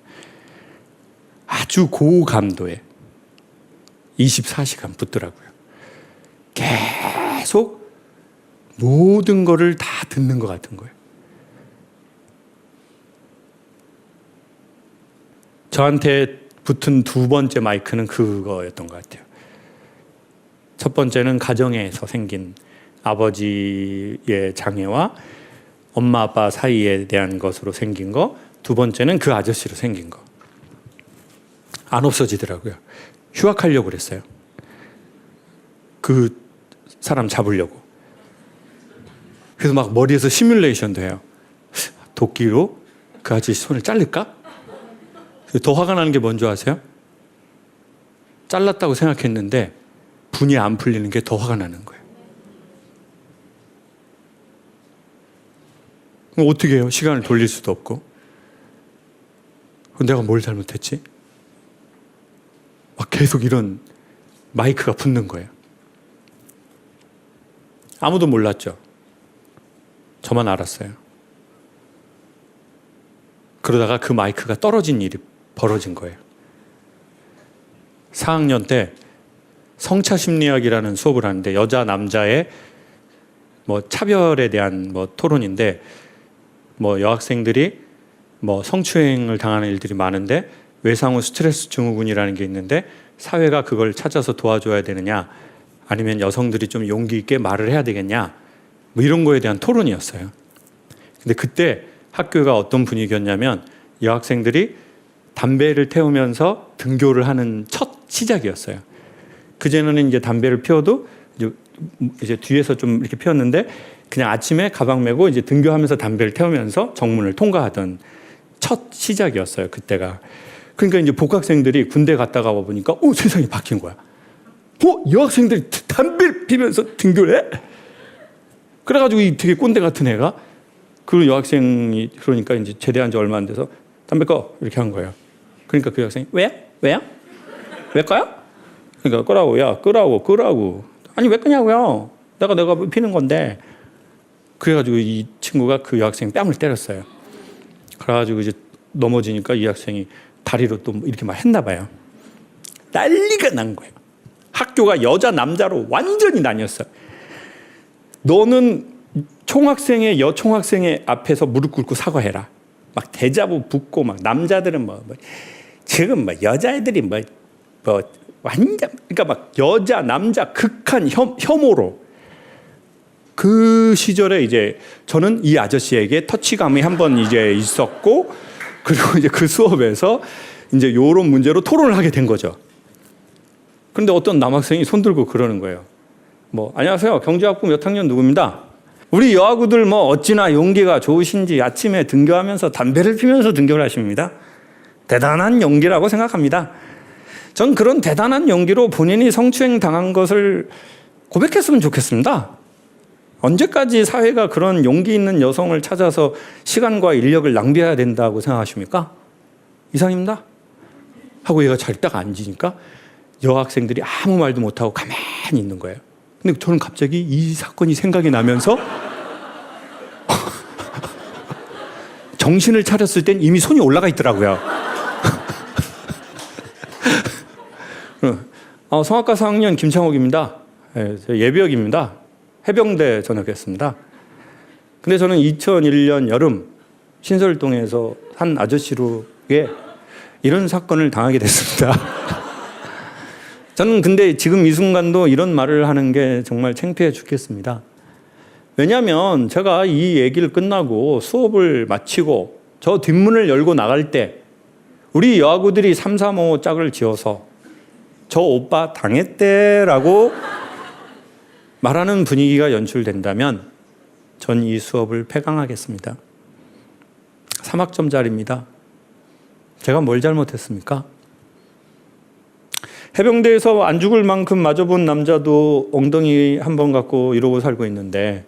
아주 고감도에 24시간 붙더라고요. 계속 모든 거를 다 듣는 것 같은 거예요. 저한테 붙은 두 번째 마이크는 그거였던 것 같아요. 첫 번째는 가정에서 생긴 아버지의 장애와 엄마 아빠 사이에 대한 것으로 생긴 거, 두 번째는 그 아저씨로 생긴 거. 안 없어지더라고요. 휴학하려고 그랬어요. 그 사람 잡으려고. 그래서 막 머리에서 시뮬레이션도 해요. 도끼로 그 아저씨 손을 자를까? 더 화가 나는 게 뭔지 아세요? 잘랐다고 생각했는데 분이 안 풀리는 게 더 화가 나는 거예요. 그럼 어떻게 해요? 시간을 돌릴 수도 없고. 내가 뭘 잘못했지? 막 계속 이런 마이크가 붙는 거예요. 아무도 몰랐죠. 저만 알았어요. 그러다가 그 마이크가 떨어진 일이 벌어진 거예요. 4학년 때 성차심리학이라는 수업을 하는데 여자 남자의 차별에 대한 토론인데 여학생들이 성추행을 당하는 일들이 많은데 외상 후 스트레스 증후군이라는 게 있는데 사회가 그걸 찾아서 도와줘야 되느냐 아니면 여성들이 좀 용기 있게 말을 해야 되겠냐? 뭐 이런 거에 대한 토론이었어요. 근데 그때 학교가 어떤 분위기였냐면 여학생들이 담배를 태우면서 등교를 하는 첫 시작이었어요. 그전에는 이제 담배를 피워도 이제 뒤에서 좀 이렇게 피웠는데 그냥 아침에 가방 메고 이제 등교하면서 담배를 태우면서 정문을 통과하던 첫 시작이었어요. 그때가. 그러니까 이제 복학생들이 군대 갔다가 와 보니까 세상이 바뀐 거야. 여학생들이 담배를 피면서 등교를 해? 그래가지고 이 되게 꼰대 같은 애가 그 여학생이 그러니까 이제 제대한 지 얼마 안 돼서 담배 꺼 이렇게 한 거예요. 그러니까 그 여학생이 왜요? 왜 꺼요? 그러니까 끄라고. 야 끄라고. 아니 왜 끄냐고요? 내가 피는 건데. 그래가지고 이 친구가 그 여학생 뺨을 때렸어요. 그래가지고 이제 넘어지니까 이 학생이 다리로 또 이렇게 막 했나 봐요. 난리가 난 거예요. 학교가 여자 남자로 완전히 나뉘었어요. 너는 총학생의 여총학생의 앞에서 무릎 꿇고 사과해라. 막 대자보 붙고 막 남자들은 지금 여자애들이 완전 그러니까 막 여자 남자 극한 혐오로 그 시절에 이제 저는 이 아저씨에게 터치감이 한번 이제 있었고 그리고 이제 그 수업에서 이제 요런 문제로 토론을 하게 된 거죠. 그런데 어떤 남학생이 손 들고 그러는 거예요. 안녕하세요. 경제학부 몇 학년 누구입니다. 우리 여아구들 어찌나 용기가 좋으신지 아침에 등교하면서 담배를 피면서 등교를 하십니다. 대단한 용기라고 생각합니다. 전 그런 대단한 용기로 본인이 성추행 당한 것을 고백했으면 좋겠습니다. 언제까지 사회가 그런 용기 있는 여성을 찾아서 시간과 인력을 낭비해야 된다고 생각하십니까? 이상입니다. 하고 얘가 잘 딱 앉으니까 여학생들이 아무 말도 못하고 가만히 있는 거예요. 근데 저는 갑자기 이 사건이 생각이 나면서 정신을 차렸을 땐 이미 손이 올라가 있더라고요. 성악과 4학년 김창옥입니다. 예비역입니다. 해병대 전역했습니다. 근데 저는 2001년 여름 신설동에서 한 아저씨로에 이런 사건을 당하게 됐습니다. 저는 근데 지금 이 순간도 이런 말을 하는 게 정말 창피해 죽겠습니다. 왜냐하면 제가 이 얘기를 끝나고 수업을 마치고 저 뒷문을 열고 나갈 때 우리 여아구들이 3, 4, 5 짝을 지어서 저 오빠 당했대라고 말하는 분위기가 연출된다면 전 이 수업을 폐강하겠습니다. 3학점짜리입니다. 제가 뭘 잘못했습니까? 해병대에서 안 죽을 만큼 맞아본 남자도 엉덩이 한 번 갖고 이러고 살고 있는데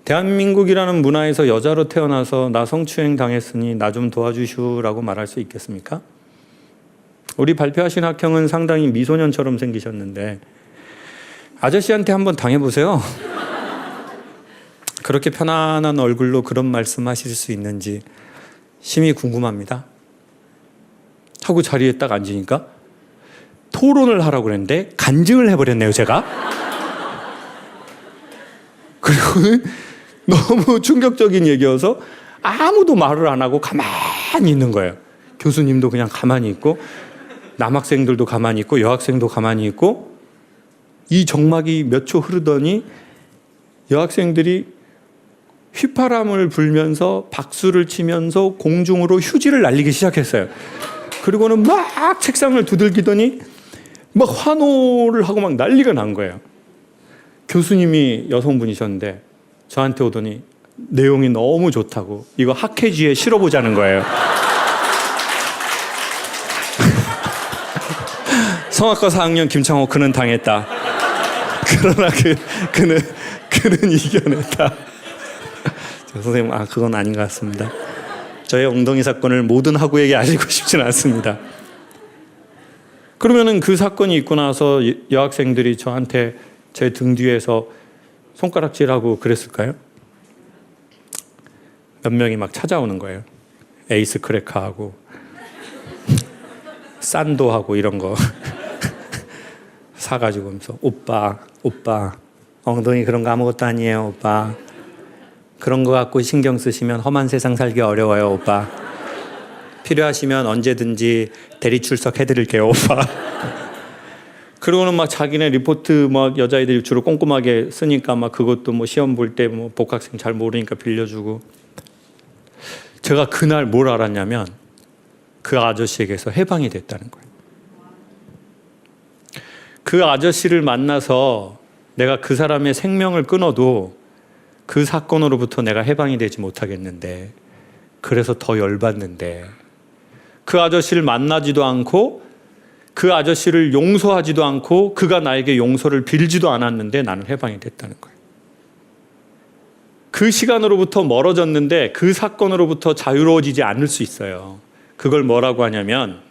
대한민국이라는 문화에서 여자로 태어나서 나 성추행 당했으니 나 좀 도와주슈라고 말할 수 있겠습니까? 우리 발표하신 학형은 상당히 미소년처럼 생기셨는데 아저씨한테 한번 당해보세요. 그렇게 편안한 얼굴로 그런 말씀하실 수 있는지 심히 궁금합니다. 하고 자리에 딱 앉으니까 토론을 하라고 그랬는데 간증을 해버렸네요, 제가. 그리고 너무 충격적인 얘기여서 아무도 말을 안 하고 가만히 있는 거예요. 교수님도 그냥 가만히 있고 남학생들도 가만히 있고 여학생도 가만히 있고 이 정막이 몇 초 흐르더니 여학생들이 휘파람을 불면서 박수를 치면서 공중으로 휴지를 날리기 시작했어요. 그리고는 막 책상을 두들기더니 막 환호를 하고 막 난리가 난 거예요. 교수님이 여성분이셨는데 저한테 오더니 내용이 너무 좋다고 이거 학회지에 실어보자는 거예요. 성악과 4학년 김창호 그는 당했다. 그러나 그는 이겨냈다. 선생님, 그건 아닌 것 같습니다. 저의 엉덩이 사건을 모든 학우에게 알리고 싶지는 않습니다. 그러면은 그 사건이 있고 나서 여학생들이 저한테 제 등 뒤에서 손가락질하고 그랬을까요? 몇 명이 막 찾아오는 거예요. 에이스 크래커하고 산도하고 이런 거 사가지고 하면서 오빠 엉덩이 그런 거 아무것도 아니에요 오빠. 그런 거 갖고 신경 쓰시면 험한 세상 살기 어려워요 오빠. 필요하시면 언제든지 대리 출석해드릴게요 오빠. 그러고는 막 자기네 리포트 막 여자애들이 주로 꼼꼼하게 쓰니까 막 그것도 뭐 시험 볼 때 뭐 복학생 잘 모르니까 빌려주고. 제가 그날 뭘 알았냐면 그 아저씨에게서 해방이 됐다는 거예요. 그 아저씨를 만나서 내가 그 사람의 생명을 끊어도 그 사건으로부터 내가 해방이 되지 못하겠는데, 그래서 더 열받는데, 그 아저씨를 만나지도 않고 그 아저씨를 용서하지도 않고 그가 나에게 용서를 빌지도 않았는데 나는 해방이 됐다는 거예요. 그 시간으로부터 멀어졌는데 그 사건으로부터 자유로워지지 않을 수 있어요. 그걸 뭐라고 하냐면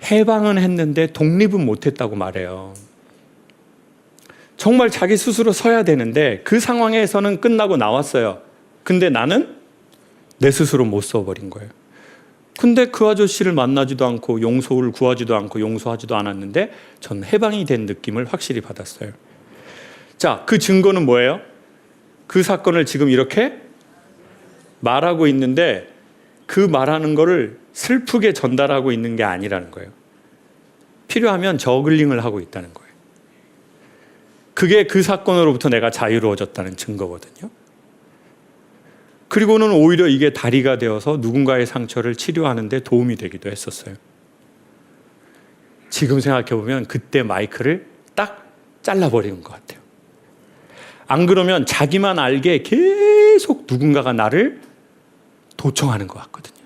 해방은 했는데 독립은 못했다고 말해요. 정말 자기 스스로 서야 되는데 그 상황에서는 끝나고 나왔어요. 근데 나는 내 스스로 못 서버린 거예요. 근데 그 아저씨를 만나지도 않고 용서를 구하지도 않고 용서하지도 않았는데 전 해방이 된 느낌을 확실히 받았어요. 자, 그 증거는 뭐예요? 그 사건을 지금 이렇게 말하고 있는데 그 말하는 거를 슬프게 전달하고 있는 게 아니라는 거예요. 필요하면 저글링을 하고 있다는 거예요. 그게 그 사건으로부터 내가 자유로워졌다는 증거거든요. 그리고는 오히려 이게 다리가 되어서 누군가의 상처를 치료하는 데 도움이 되기도 했었어요. 지금 생각해보면 그때 마이크를 딱 잘라버리는 것 같아요. 안 그러면 자기만 알게 계속 누군가가 나를 도청하는 것 같거든요.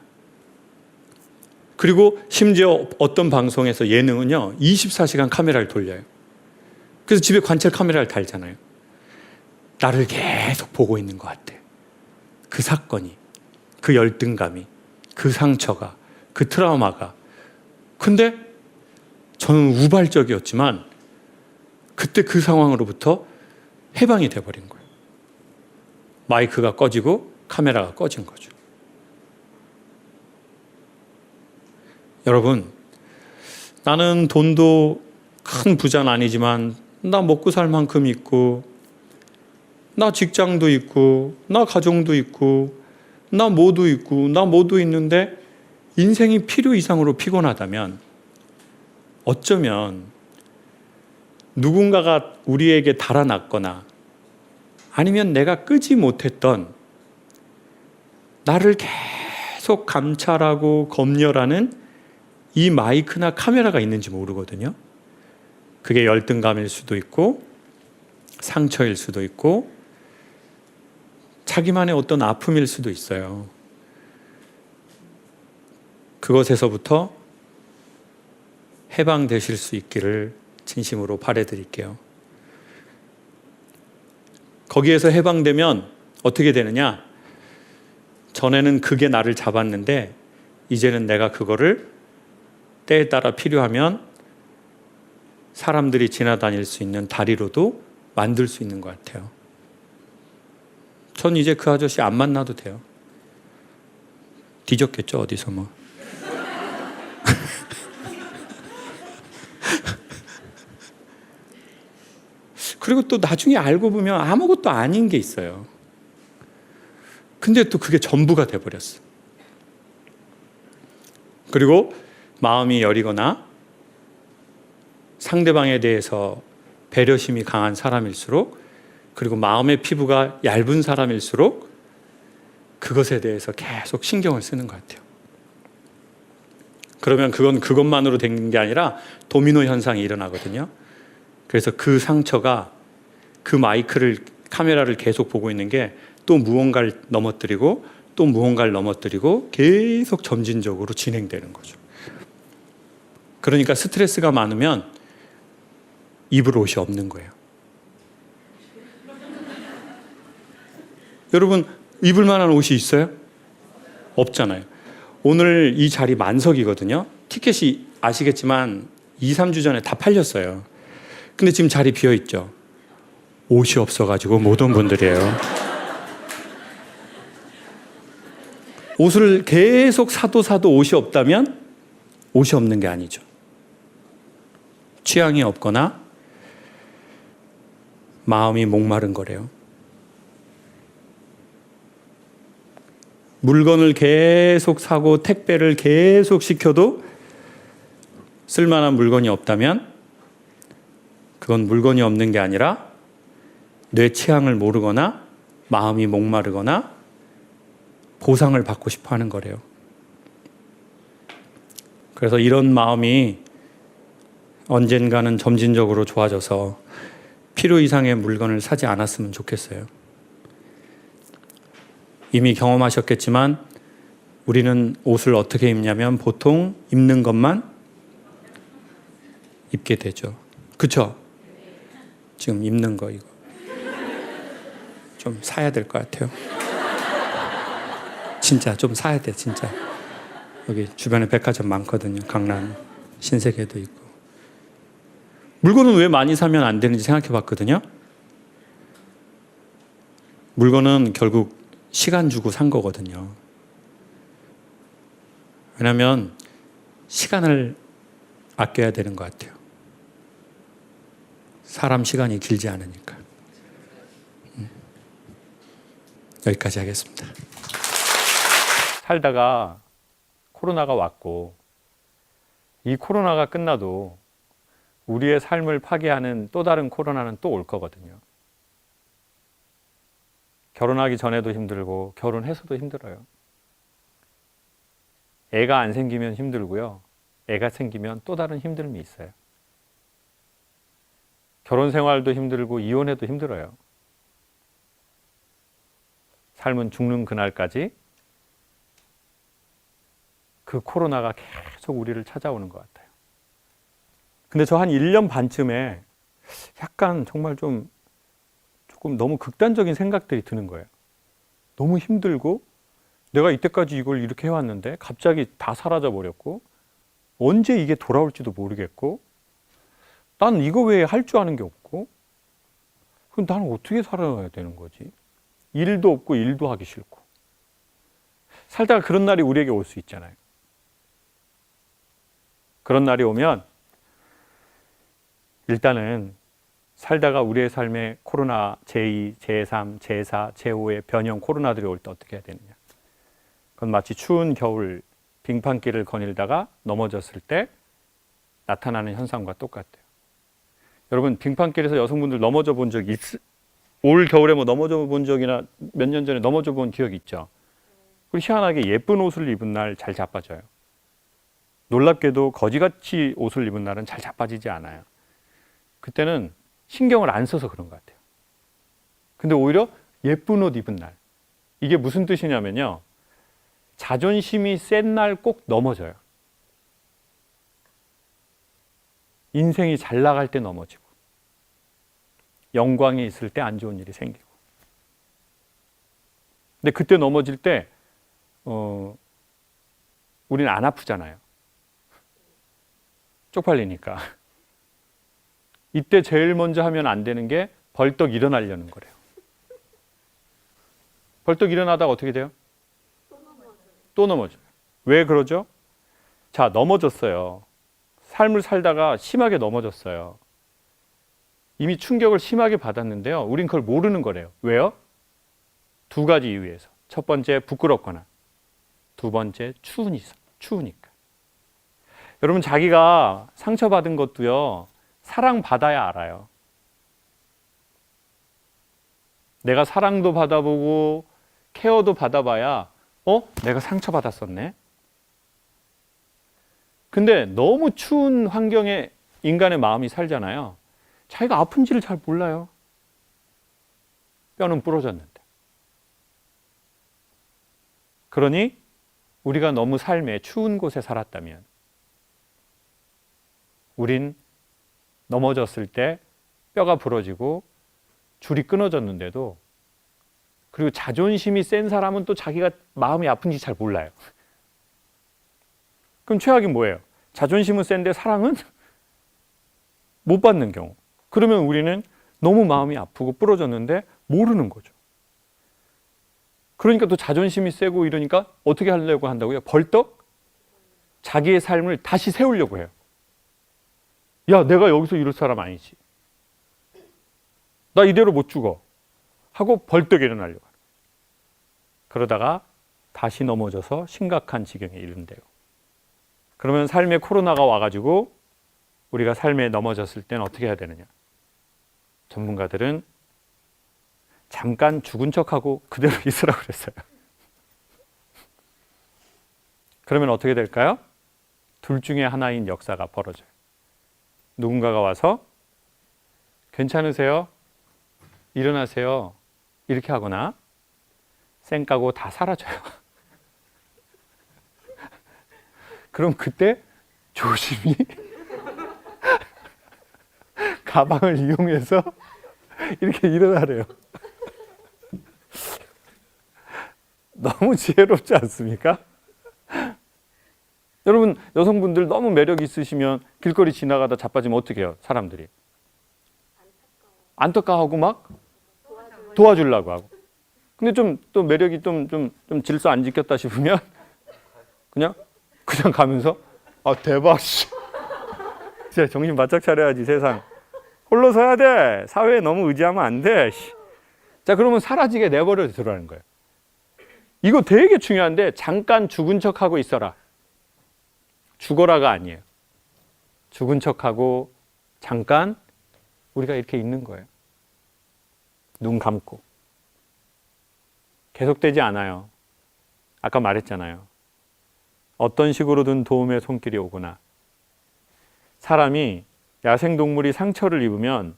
그리고 심지어 어떤 방송에서 예능은요 24시간 카메라를 돌려요. 그래서 집에 관찰 카메라를 달잖아요. 나를 계속 보고 있는 것 같아요. 그 사건이, 그 열등감이, 그 상처가, 그 트라우마가. 근데 저는 우발적이었지만 그때 그 상황으로부터 해방이 돼버린 거예요. 마이크가 꺼지고 카메라가 꺼진 거죠. 여러분, 나는 돈도 큰 부자는 아니지만 나 먹고 살 만큼 있고, 나 직장도 있고, 나 가정도 있고, 나 뭐도 있고, 나 뭐도 있는데 인생이 필요 이상으로 피곤하다면 어쩌면 누군가가 우리에게 달아났거나 아니면 내가 끄지 못했던 나를 계속 감찰하고 검열하는 이 마이크나 카메라가 있는지 모르거든요. 그게 열등감일 수도 있고 상처일 수도 있고 자기만의 어떤 아픔일 수도 있어요. 그것에서부터 해방되실 수 있기를 진심으로 바라드릴게요. 거기에서 해방되면 어떻게 되느냐? 전에는 그게 나를 잡았는데 이제는 내가 그거를 때에 따라 필요하면 사람들이 지나다닐 수 있는 다리로도 만들 수 있는 것 같아요. 전 이제 그 아저씨 안 만나도 돼요. 뒤졌겠죠, 어디서 뭐. 그리고 또 나중에 알고 보면 아무것도 아닌 게 있어요. 근데 또 그게 전부가 돼버렸어. 그리고 마음이 여리거나 상대방에 대해서 배려심이 강한 사람일수록, 그리고 마음의 피부가 얇은 사람일수록 그것에 대해서 계속 신경을 쓰는 것 같아요. 그러면 그건 그것만으로 된 게 아니라 도미노 현상이 일어나거든요. 그래서 그 상처가 그 마이크를, 카메라를 계속 보고 있는 게 또 무언가를 넘어뜨리고 또 무언가를 넘어뜨리고 계속 점진적으로 진행되는 거죠. 그러니까 스트레스가 많으면 입을 옷이 없는 거예요. 여러분, 입을 만한 옷이 있어요? 없잖아요. 오늘 이 자리 만석이거든요. 티켓이 아시겠지만 2, 3주 전에 다 팔렸어요. 근데 지금 자리 비어있죠. 옷이 없어가지고 못 온 분들이에요. 옷을 계속 사도 옷이 없다면 옷이 없는 게 아니죠. 취향이 없거나 마음이 목마른 거래요. 물건을 계속 사고 택배를 계속 시켜도 쓸만한 물건이 없다면 그건 물건이 없는 게 아니라 내 취향을 모르거나 마음이 목마르거나 보상을 받고 싶어 하는 거래요. 그래서 이런 마음이 언젠가는 점진적으로 좋아져서 필요 이상의 물건을 사지 않았으면 좋겠어요. 이미 경험하셨겠지만 우리는 옷을 어떻게 입냐면 보통 입는 것만 입게 되죠. 그쵸? 지금 입는 거 이거 좀 사야 될 것 같아요. 진짜 좀 사야 돼, 진짜. 여기 주변에 백화점 많거든요. 강남, 신세계도 있고. 물건은 왜 많이 사면 안 되는지 생각해 봤거든요. 물건은 결국 시간 주고 산 거거든요. 왜냐하면 시간을 아껴야 되는 것 같아요. 사람 시간이 길지 않으니까. 여기까지 하겠습니다. 살다가 코로나가 왔고 이 코로나가 끝나도 우리의 삶을 파괴하는 또 다른 코로나는 또 올 거거든요. 결혼하기 전에도 힘들고 결혼해서도 힘들어요. 애가 안 생기면 힘들고요. 애가 생기면 또 다른 힘듦이 있어요. 결혼 생활도 힘들고 이혼해도 힘들어요. 삶은 죽는 그날까지 그 코로나가 계속 우리를 찾아오는 것 같아요. 근데 저 한 1년 반쯤에 약간 정말 조금 너무 극단적인 생각들이 드는 거예요. 너무 힘들고 내가 이때까지 이걸 이렇게 해왔는데 갑자기 다 사라져 버렸고 언제 이게 돌아올지도 모르겠고 난 이거 외에 할 줄 아는 게 없고 그럼 나는 어떻게 살아가야 되는 거지? 일도 없고 일도 하기 싫고 살다가 그런 날이 우리에게 올 수 있잖아요. 그런 날이 오면 일단은 살다가 우리의 삶에 코로나 제2, 제3, 제4, 제5의 변형 코로나들이 올 때 어떻게 해야 되느냐. 그건 마치 추운 겨울 빙판길을 거닐다가 넘어졌을 때 나타나는 현상과 똑같아요. 여러분 빙판길에서 여성분들 넘어져 본 적이 올 겨울에 뭐 넘어져 본 적이나 몇 년 전에 넘어져 본 기억이 있죠. 그리고 희한하게 예쁜 옷을 입은 날 잘 자빠져요. 놀랍게도 거지같이 옷을 입은 날은 잘 자빠지지 않아요. 그때는 신경을 안 써서 그런 것 같아요. 근데 오히려 예쁜 옷 입은 날 이게 무슨 뜻이냐면요. 자존심이 센 날 꼭 넘어져요. 인생이 잘 나갈 때 넘어지고 영광이 있을 때 안 좋은 일이 생기고 근데 그때 넘어질 때 우리는 안 아프잖아요. 쪽팔리니까. 이때 제일 먼저 하면 안 되는 게 벌떡 일어나려는 거래요. 벌떡 일어나다가 어떻게 돼요? 또 넘어져요. 왜 그러죠? 자, 넘어졌어요. 삶을 살다가 심하게 넘어졌어요. 이미 충격을 심하게 받았는데요. 우린 그걸 모르는 거래요. 왜요? 두 가지 이유에서. 첫 번째, 부끄럽거나. 두 번째, 추우니까. 여러분, 자기가 상처받은 것도요. 사랑받아야 알아요. 내가 사랑도 받아보고 케어도 받아봐야 내가 상처받았었네. 근데 너무 추운 환경에 인간의 마음이 살잖아요. 자기가 아픈지를 잘 몰라요. 뼈는 부러졌는데. 그러니 우리가 너무 삶에 추운 곳에 살았다면 우린 넘어졌을 때 뼈가 부러지고 줄이 끊어졌는데도 그리고 자존심이 센 사람은 또 자기가 마음이 아픈지 잘 몰라요. 그럼 최악이 뭐예요? 자존심은 센데 사랑은 못 받는 경우. 그러면 우리는 너무 마음이 아프고 부러졌는데 모르는 거죠. 그러니까 또 자존심이 세고 이러니까 어떻게 하려고 한다고요? 벌떡 자기의 삶을 다시 세우려고 해요. 야, 내가 여기서 이럴 사람 아니지. 나 이대로 못 죽어. 하고 벌떡 일어나려고 해요. 그러다가 다시 넘어져서 심각한 지경에 이른대요. 그러면 삶에 코로나가 와가지고 우리가 삶에 넘어졌을 때는 어떻게 해야 되느냐? 전문가들은 잠깐 죽은 척하고 그대로 있으라고 그랬어요. 그러면 어떻게 될까요? 둘 중에 하나인 역사가 벌어져요. 누군가가 와서 괜찮으세요? 일어나세요. 이렇게 하거나 쌩 까고 다 사라져요. 그럼 그때 조심히 가방을 이용해서 이렇게 일어나래요. 너무 지혜롭지 않습니까? 여러분, 여성분들 너무 매력 있으시면 길거리 지나가다 자빠지면 어떻게 해요? 사람들이 안타까워하고 막 도와주려고 하고. 근데 좀 또 매력이 좀 질서 안 지켰다 싶으면 그냥 가면서 아 대박 씨. 진짜 정신 바짝 차려야지 세상. 홀로 서야 돼. 사회에 너무 의지하면 안 돼. 씨. 자, 그러면 사라지게 내버려 두라는 거예요. 이거 되게 중요한데 잠깐 죽은 척하고 있어라. 죽어라가 아니에요. 죽은 척하고 잠깐 우리가 이렇게 있는 거예요. 눈 감고. 계속되지 않아요. 아까 말했잖아요. 어떤 식으로든 도움의 손길이 오거나. 사람이 야생동물이 상처를 입으면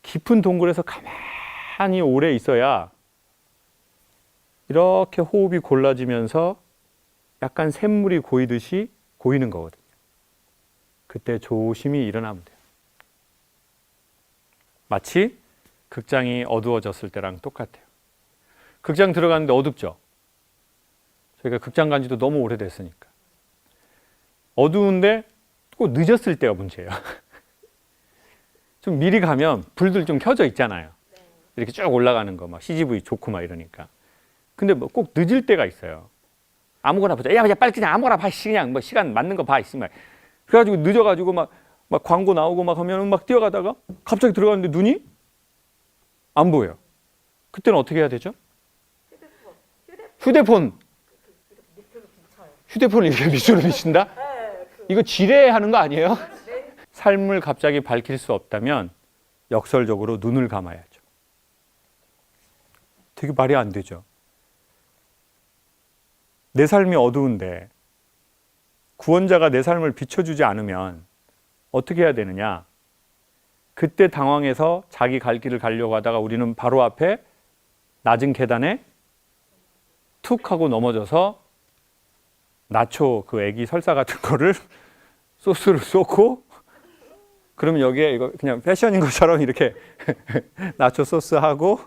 깊은 동굴에서 가만히 오래 있어야 이렇게 호흡이 골라지면서 약간 샘물이 고이듯이 고이는 거거든요. 그때 조심히 일어나면 돼요. 마치 극장이 어두워졌을 때랑 똑같아요. 극장 들어갔는데 어둡죠? 저희가 극장 간 지도 너무 오래됐으니까. 어두운데 꼭 늦었을 때가 문제예요. 좀 미리 가면 불들 좀 켜져 있잖아요. 이렇게 쭉 올라가는 거 막 CGV 좋고 막 이러니까. 근데 뭐 꼭 늦을 때가 있어요. 아무거나 보자. 야, 빨리 그냥 아무거나 봐. 그냥 뭐 시간 맞는 거 봐. 그래가지고 늦어가지고 막 광고 나오고 막 하면 막 뛰어가다가 갑자기 들어갔는데 눈이 안 보여요. 그때는 어떻게 해야 되죠? 휴대폰을 이렇게 밑으로 비친다? 이거 지뢰하는 거 아니에요? 삶을 갑자기 밝힐 수 없다면 역설적으로 눈을 감아야죠. 되게 말이 안 되죠. 내 삶이 어두운데 구원자가 내 삶을 비춰주지 않으면 어떻게 해야 되느냐? 그때 당황해서 자기 갈 길을 가려고 하다가 우리는 바로 앞에 낮은 계단에 툭 하고 넘어져서 나초 그 애기 설사 같은 거를 소스를 쏟고 그러면 여기에 이거 그냥 패션인 것처럼 이렇게 나초 소스하고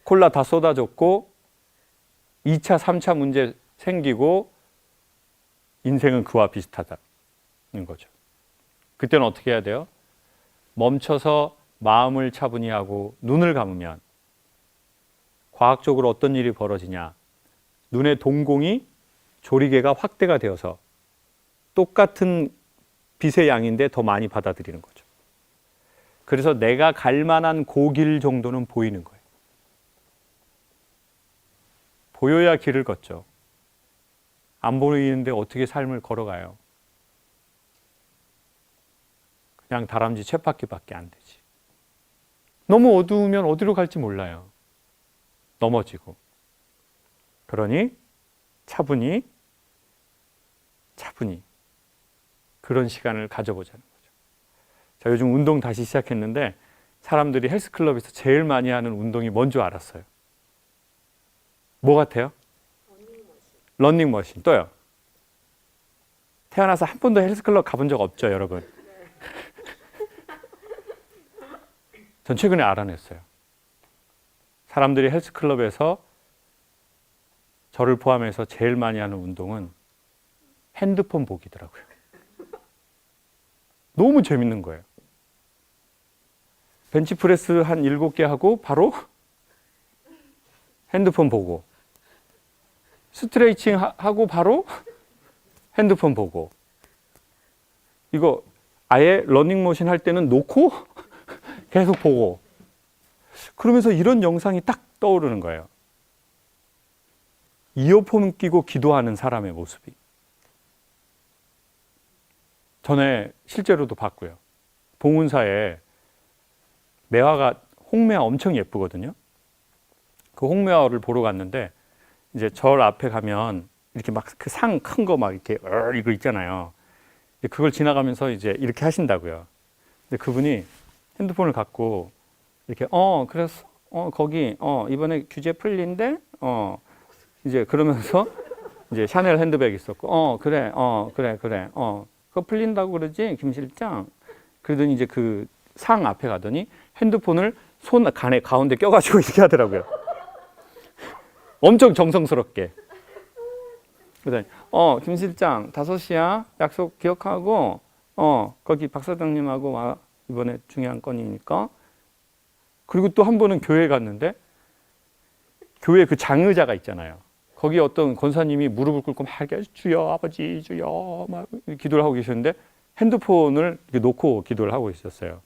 콜라 다 쏟아졌고 2차, 3차 문제 생기고 인생은 그와 비슷하다는 거죠. 그때는 어떻게 해야 돼요? 멈춰서 마음을 차분히 하고 눈을 감으면 과학적으로 어떤 일이 벌어지냐. 눈의 동공이 조리개가 확대가 되어서 똑같은 빛의 양인데 더 많이 받아들이는 거죠. 그래서 내가 갈 만한 고길 정도는 보이는 거예요. 보여야 길을 걷죠. 안 보이는데 어떻게 삶을 걸어가요? 그냥 다람쥐 쳇바퀴밖에 안 되지. 너무 어두우면 어디로 갈지 몰라요. 넘어지고. 그러니 차분히 그런 시간을 가져보자는 거죠. 자, 요즘 운동 다시 시작했는데 사람들이 헬스클럽에서 제일 많이 하는 운동이 뭔 줄 알았어요? 뭐 같아요? 러닝머신. 또요? 태어나서 한 번도 헬스클럽 가본 적 없죠, 여러분? 전 최근에 알아냈어요. 사람들이 헬스클럽에서 저를 포함해서 제일 많이 하는 운동은 핸드폰 보기더라고요. 너무 재밌는 거예요. 벤치프레스 한 7개 하고 바로 핸드폰 보고 스트레칭 하고 바로 핸드폰 보고 이거 아예 러닝머신 할 때는 놓고 계속 보고 그러면서 이런 영상이 딱 떠오르는 거예요. 이어폰 끼고 기도하는 사람의 모습이. 전에 실제로도 봤고요. 봉은사에 매화가 홍매화 엄청 예쁘거든요. 그 홍매화를 보러 갔는데 이제 절 앞에 가면 이렇게 막 그 상 큰 거 막 이렇게 이거 있잖아요. 그걸 지나가면서 이제 이렇게 하신다고요. 근데 그분이 핸드폰을 갖고 이렇게 그래서 거기 이번에 규제 풀린데 이제 그러면서 이제 샤넬 핸드백 있었고 그래 그거 풀린다고 그러지 김 실장. 그러더니 이제 그 상 앞에 가더니 핸드폰을 손 간에 가운데 껴가지고 이렇게 하더라고요. 엄청 정성스럽게. 그러더니 김 실장 5시야 약속 기억하고 거기 박 사장님하고 와 이번에 중요한 건이니까. 그리고 또 한 번은 교회 갔는데 교회 그 장의자가 있잖아요. 거기 어떤 권사님이 무릎을 꿇고 막 이렇게 주여 아버지 주여 막 기도를 하고 계셨는데 핸드폰을 이렇게 놓고 기도를 하고 있었어요.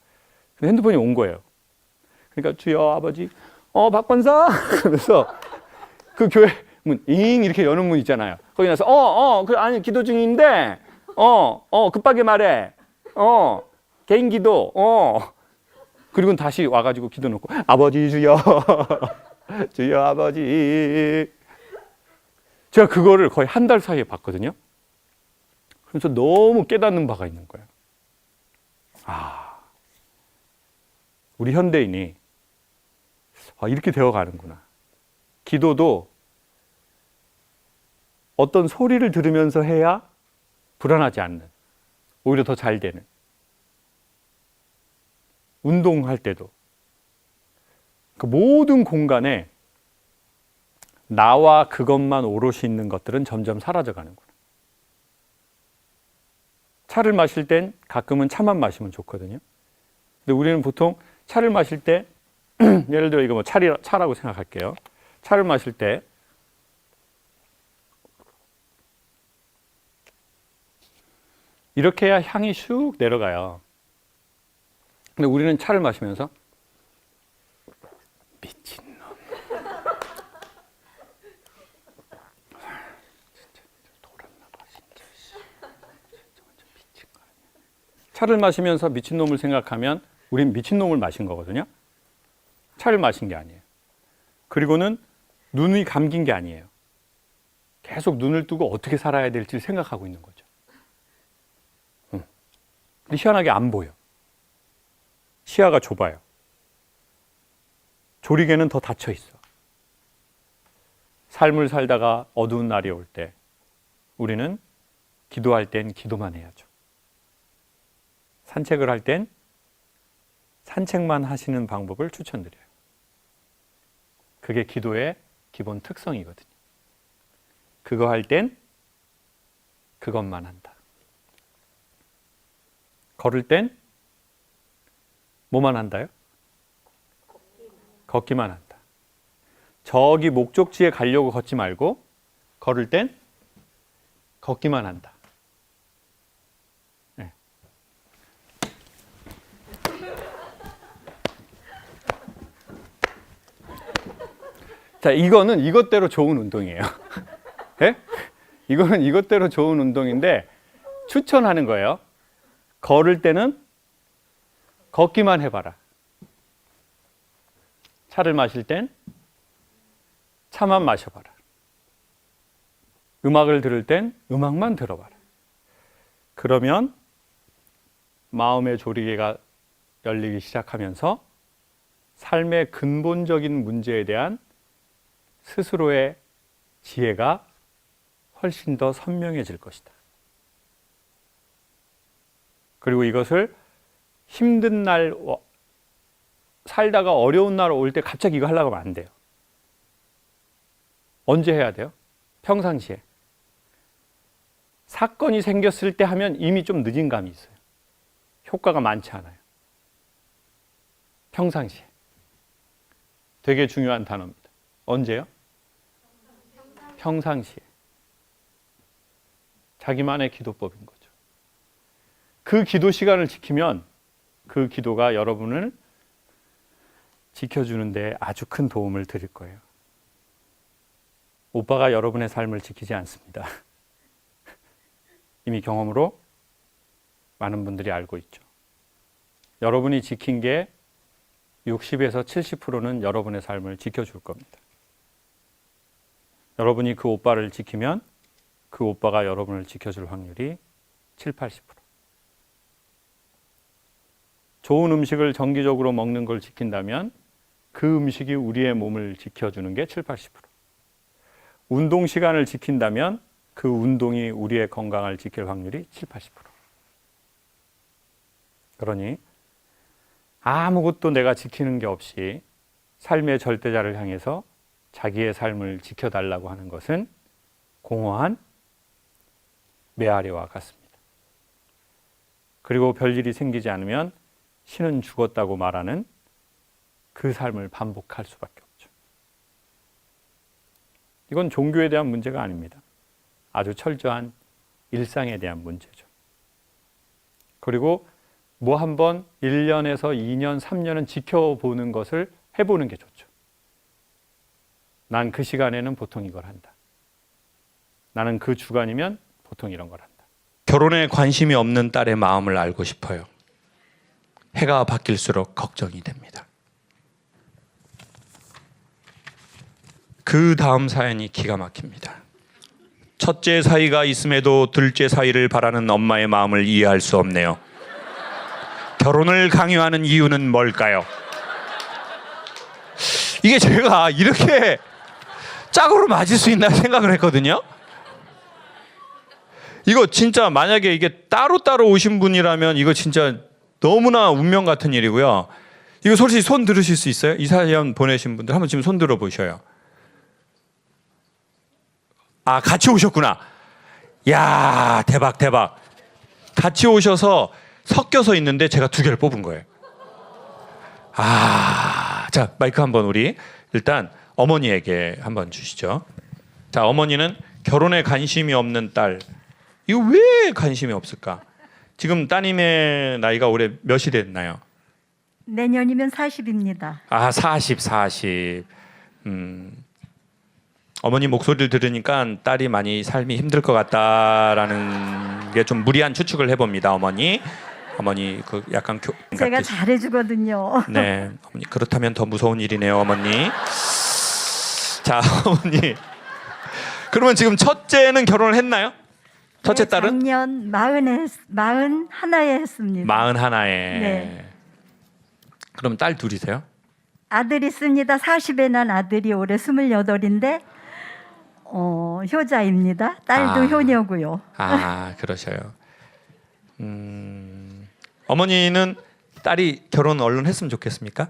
근데 핸드폰이 온 거예요. 그러니까 주여 아버지 박 권사 그러면서 그 교회 문 잉 이렇게 여는 문 있잖아요. 거기 나서 그 아니 기도 중인데 급하게 말해 개인 기도 그리고 다시 와가지고 기도 놓고 아버지 주여 주여 아버지. 제가 그거를 거의 한 달 사이에 봤거든요. 그래서 너무 깨닫는 바가 있는 거예요. 우리 현대인이 이렇게 되어가는구나. 기도도 어떤 소리를 들으면서 해야 불안하지 않는, 오히려 더 잘 되는. 운동할 때도 그 모든 공간에 나와 그것만 오롯이 있는 것들은 점점 사라져 가는구나. 차를 마실 땐 가끔은 차만 마시면 좋거든요. 근데 우리는 보통 차를 마실 때 예를 들어 이거 뭐 차라고 생각할게요. 차를 마실 때 이렇게 해야 향이 슉 내려가요. 근데 우리는 차를 마시면서 미친놈. 차를 마시면서 미친놈을 생각하면 우린 미친놈을 마신 거거든요. 차를 마신 게 아니에요. 그리고는 눈이 감긴 게 아니에요. 계속 눈을 뜨고 어떻게 살아야 될지 생각하고 있는 거죠. 근데 희한하게 안 보여. 시야가 좁아요. 조리개는 더 닫혀 있어. 삶을 살다가 어두운 날이 올 때 우리는 기도할 땐 기도만 해야죠. 산책을 할 땐 산책만 하시는 방법을 추천드려요. 그게 기도의 기본 특성이거든요. 그거 할 땐 그것만 한다. 걸을 땐 뭐만 한다요? 걷기만 한다. 저기 목적지에 가려고 걷지 말고 걸을 땐 걷기만 한다. 네. 자, 이거는 이것대로 좋은 운동이에요. 네? 이거는 이것대로 좋은 운동인데 추천하는 거예요. 걸을 때는 걷기만 해봐라. 차를 마실 땐 차만 마셔봐라. 음악을 들을 땐 음악만 들어봐라. 그러면 마음의 조리개가 열리기 시작하면서 삶의 근본적인 문제에 대한 스스로의 지혜가 훨씬 더 선명해질 것이다. 그리고 이것을 힘든 날, 살다가 어려운 날 올 때 갑자기 이거 하려고 하면 안 돼요. 언제 해야 돼요? 평상시에. 사건이 생겼을 때 하면 이미 좀 늦은 감이 있어요. 효과가 많지 않아요. 평상시에. 되게 중요한 단어입니다. 언제요? 평상시에. 자기만의 기도법인 거죠. 그 기도 시간을 지키면 그 기도가 여러분을 지켜주는 데 아주 큰 도움을 드릴 거예요. 오빠가 여러분의 삶을 지키지 않습니다. 이미 경험으로 많은 분들이 알고 있죠. 여러분이 지킨 게 60에서 70%는 여러분의 삶을 지켜줄 겁니다. 여러분이 그 오빠를 지키면 그 오빠가 여러분을 지켜줄 확률이 7, 80%. 좋은 음식을 정기적으로 먹는 걸 지킨다면 그 음식이 우리의 몸을 지켜주는 게 7, 80%. 운동 시간을 지킨다면 그 운동이 우리의 건강을 지킬 확률이 7, 80%. 그러니 아무것도 내가 지키는 게 없이 삶의 절대자를 향해서 자기의 삶을 지켜달라고 하는 것은 공허한 메아리와 같습니다. 그리고 별일이 생기지 않으면 신은 죽었다고 말하는 그 삶을 반복할 수밖에 없죠. 이건 종교에 대한 문제가 아닙니다. 아주 철저한 일상에 대한 문제죠. 그리고 뭐 한번 1년에서 2년, 3년은 지켜보는 것을 해보는 게 좋죠. 난 그 시간에는 보통 이걸 한다. 나는 그 주간이면 보통 이런 걸 한다. 결혼에 관심이 없는 딸의 마음을 알고 싶어요. 해가 바뀔수록 걱정이 됩니다. 그 다음 사연이 기가 막힙니다. 첫째 사이가 있음에도 둘째 사이를 바라는 엄마의 마음을 이해할 수 없네요. 결혼을 강요하는 이유는 뭘까요? 이게 제가 이렇게 짝으로 맞을 수 있나 생각을 했거든요. 이거 진짜 만약에 이게 따로따로 오신 분이라면 이거 진짜 너무나 운명 같은 일이고요. 이거 솔직히 손 들으실 수 있어요? 이 사연 보내신 분들 한번 지금 손 들어 보셔요. 아, 같이 오셨구나. 야, 대박 대박. 같이 오셔서 섞여서 있는데 제가 두 개를 뽑은 거예요. 아, 자, 마이크 한번 우리 일단 어머니에게 한번 주시죠. 자, 어머니는 결혼에 관심이 없는 딸. 이거 왜 관심이 없을까? 지금 따님의 나이가 올해 몇이 됐나요? 내년이면 40입니다. 아, 40. 어머니 목소리를 들으니까 딸이 많이 삶이 힘들 것 같다라는 게 좀 무리한 추측을 해봅니다. 어머니 그 약간 제가 잘해주거든요. 네, 어머니 그렇다면 더 무서운 일이네요, 어머니. 자, 어머니. 그러면 지금 첫째는 결혼을 했나요? 첫째 네, 딸은? 작년 41에 했습니다. 41에. 네. 그럼 딸 둘이세요? 아들 있습니다. 40에 난 아들이 올해 28인데 효자입니다. 딸도 아. 효녀고요. 아, 그러셔요. 어머니는 딸이 결혼 얼른 했으면 좋겠습니까?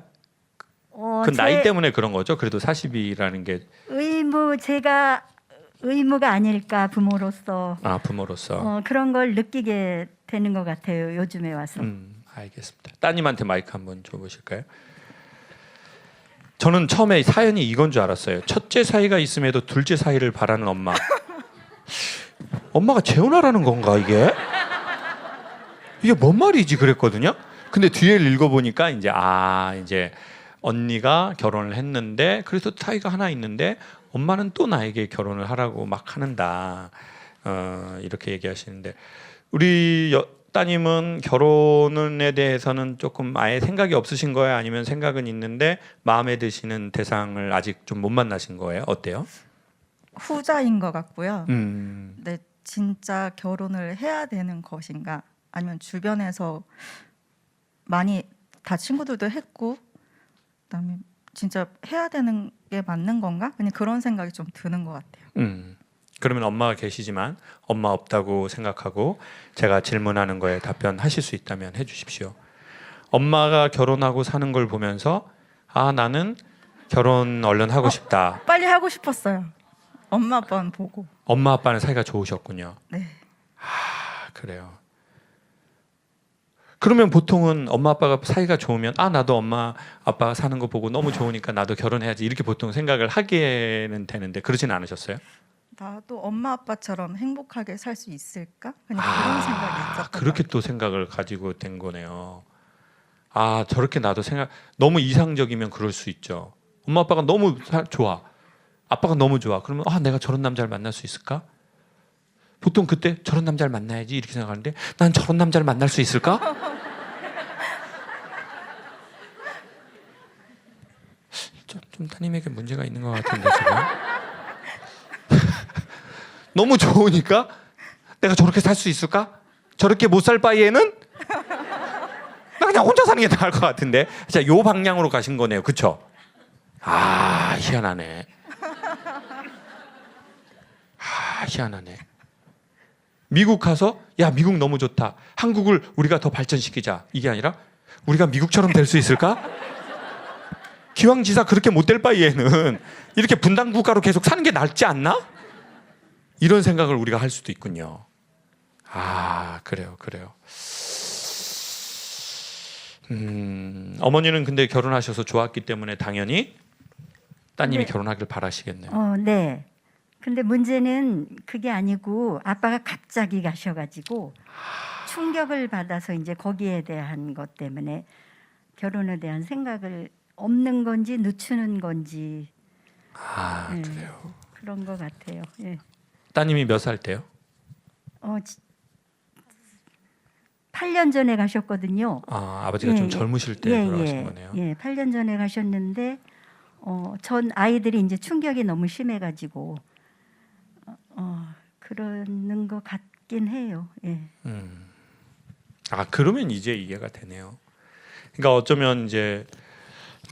그 나이 제 때문에 그런 거죠. 그래도 40이라는 게 제가 의무가 아닐까 부모로서 부모로서. 그런 걸 느끼게 되는 것 같아요. 요즘에 와서. 알겠습니다. 따님한테 마이크 한번 줘보실까요? 저는 처음에 사연이 이건 줄 알았어요. 첫째 사이가 있음에도 둘째 사이를 바라는 엄마. 엄마가 재혼하라는 건가 이게? 이게 뭔 말이지 그랬거든요. 근데 뒤에 읽어보니까 이제 언니가 결혼을 했는데 그래서 사이가 하나 있는데 엄마는 또 나에게 결혼을 하라고 막 하는다. 이렇게 얘기하시는데 우리 따님은 결혼에 대해서는 조금 아예 생각이 없으신 거예요? 아니면 생각은 있는데 마음에 드시는 대상을 아직 좀 못 만나신 거예요? 어때요? 후자인 것 같고요. 음. 근데 진짜 결혼을 해야 되는 것인가? 아니면 주변에서 많이 다 친구들도 했고, 그다음에 진짜 해야 되는 게 맞는 건가? 그냥 그런 생각이 좀 드는 것 같아요. 그러면 엄마가 계시지만 엄마 없다고 생각하고 제가 질문하는 거에 답변하실 수 있다면 해주십시오. 엄마가 결혼하고 사는 걸 보면서 나는 결혼 얼른 하고 싶다. 빨리 하고 싶었어요. 엄마 아빠는 보고. 엄마 아빠는 사이가 좋으셨군요. 네. 그래요. 그러면 보통은 엄마 아빠가 사이가 좋으면 나도 엄마 아빠가 사는 거 보고 너무 좋으니까 나도 결혼해야지 이렇게 보통 생각을 하게는 되는데 그러진 않으셨어요? 나도 엄마 아빠처럼 행복하게 살 수 있을까? 그냥 그런 생각이 있었던 그렇게 것 또 생각을 가지고 된 거네요. 저렇게 나도 너무 이상적이면 그럴 수 있죠. 엄마 아빠가 너무 좋아. 아빠가 너무 좋아. 그러면 내가 저런 남자를 만날 수 있을까? 보통 그때 저런 남자를 만나야지 이렇게 생각하는데 난 저런 남자를 만날 수 있을까? 좀 따님에게 문제가 있는 것 같은데 지금. 너무 좋으니까 내가 저렇게 살 수 있을까? 저렇게 못 살 바에는 나 그냥 혼자 사는 게 나을 것 같은데. 자, 요 방향으로 가신 거네요, 그렇죠? 아, 희한하네. 아, 희한하네. 미국 가서 야, 미국 너무 좋다. 한국을 우리가 더 발전시키자. 이게 아니라 우리가 미국처럼 될 수 있을까? 기왕지사 그렇게 못 될 바에는 이렇게 분단 국가로 계속 사는 게 낫지 않나? 이런 생각을 우리가 할 수도 있군요. 아, 그래요. 어머니는 근데 결혼하셔서 좋았기 때문에 당연히 따님이 네. 결혼하길 바라시겠네요. 네. 근데 문제는 그게 아니고 아빠가 갑자기 가셔가지고 충격을 받아서 이제 거기에 대한 것 때문에 결혼에 대한 생각을 없는 건지 늦추는 건지 아, 네. 그래요. 그런 것 같아요. 예. 따님이 몇 살 때요? 8년 전에 가셨거든요. 아, 아버지가 좀 젊으실 때 돌아가신 거네요. 8년 전에 가셨는데 전 아이들이 이제 충격이 너무 심해가지고 그러는 것 같긴 해요. 예. 아, 그러면 이제 이해가 되네요. 그러니까 어쩌면 이제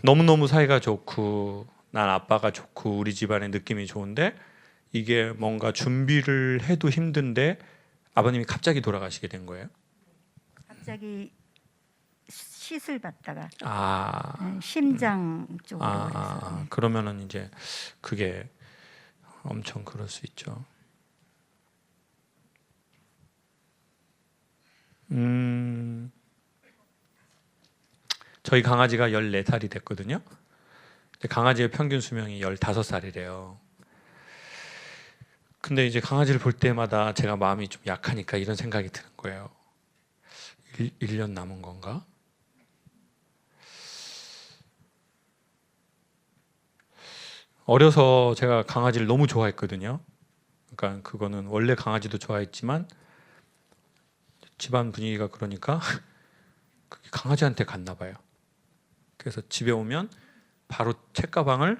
너무너무 사이가 좋고 난 아빠가 좋고 우리 집안의 느낌이 좋은데 이게 뭔가 준비를 해도 힘든데 아버님이 갑자기 돌아가시게 된 거예요? 갑자기 시술 받다가 아, 심장 쪽으로 해서 그러면은 이제 그게 엄청 그럴 수 있죠. 저희 강아지가 14살이 됐거든요. 근데 강아지의 평균 수명이 15살이래요. 근데 이제 강아지를 볼 때마다 제가 마음이 좀 약하니까 이런 생각이 드는 거예요. 1년 남은 건가? 어려서 제가 강아지를 너무 좋아했거든요. 그러니까 그거는 원래 강아지도 좋아했지만 집안 분위기가 그러니까 그게 강아지한테 갔나 봐요. 그래서 집에 오면 바로 책가방을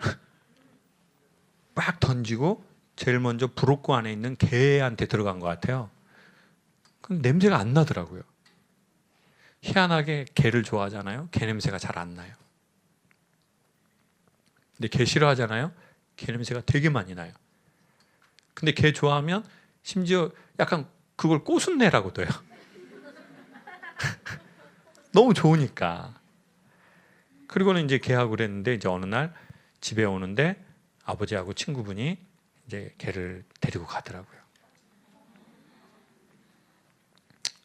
막 던지고 제일 먼저 브로커 안에 있는 개한테 들어간 것 같아요. 근데 냄새가 안 나더라고요. 희한하게 개를 좋아하잖아요. 개 냄새가 잘 안 나요. 근데 개 싫어하잖아요. 개 냄새가 되게 많이 나요. 근데 개 좋아하면 심지어 약간 그걸 꼬순내라고도 해요. 너무 좋으니까. 그리고는 이제 개하고 그랬는데 이제 어느 날 집에 오는데 아버지하고 친구분이 이제 개를 데리고 가더라고요.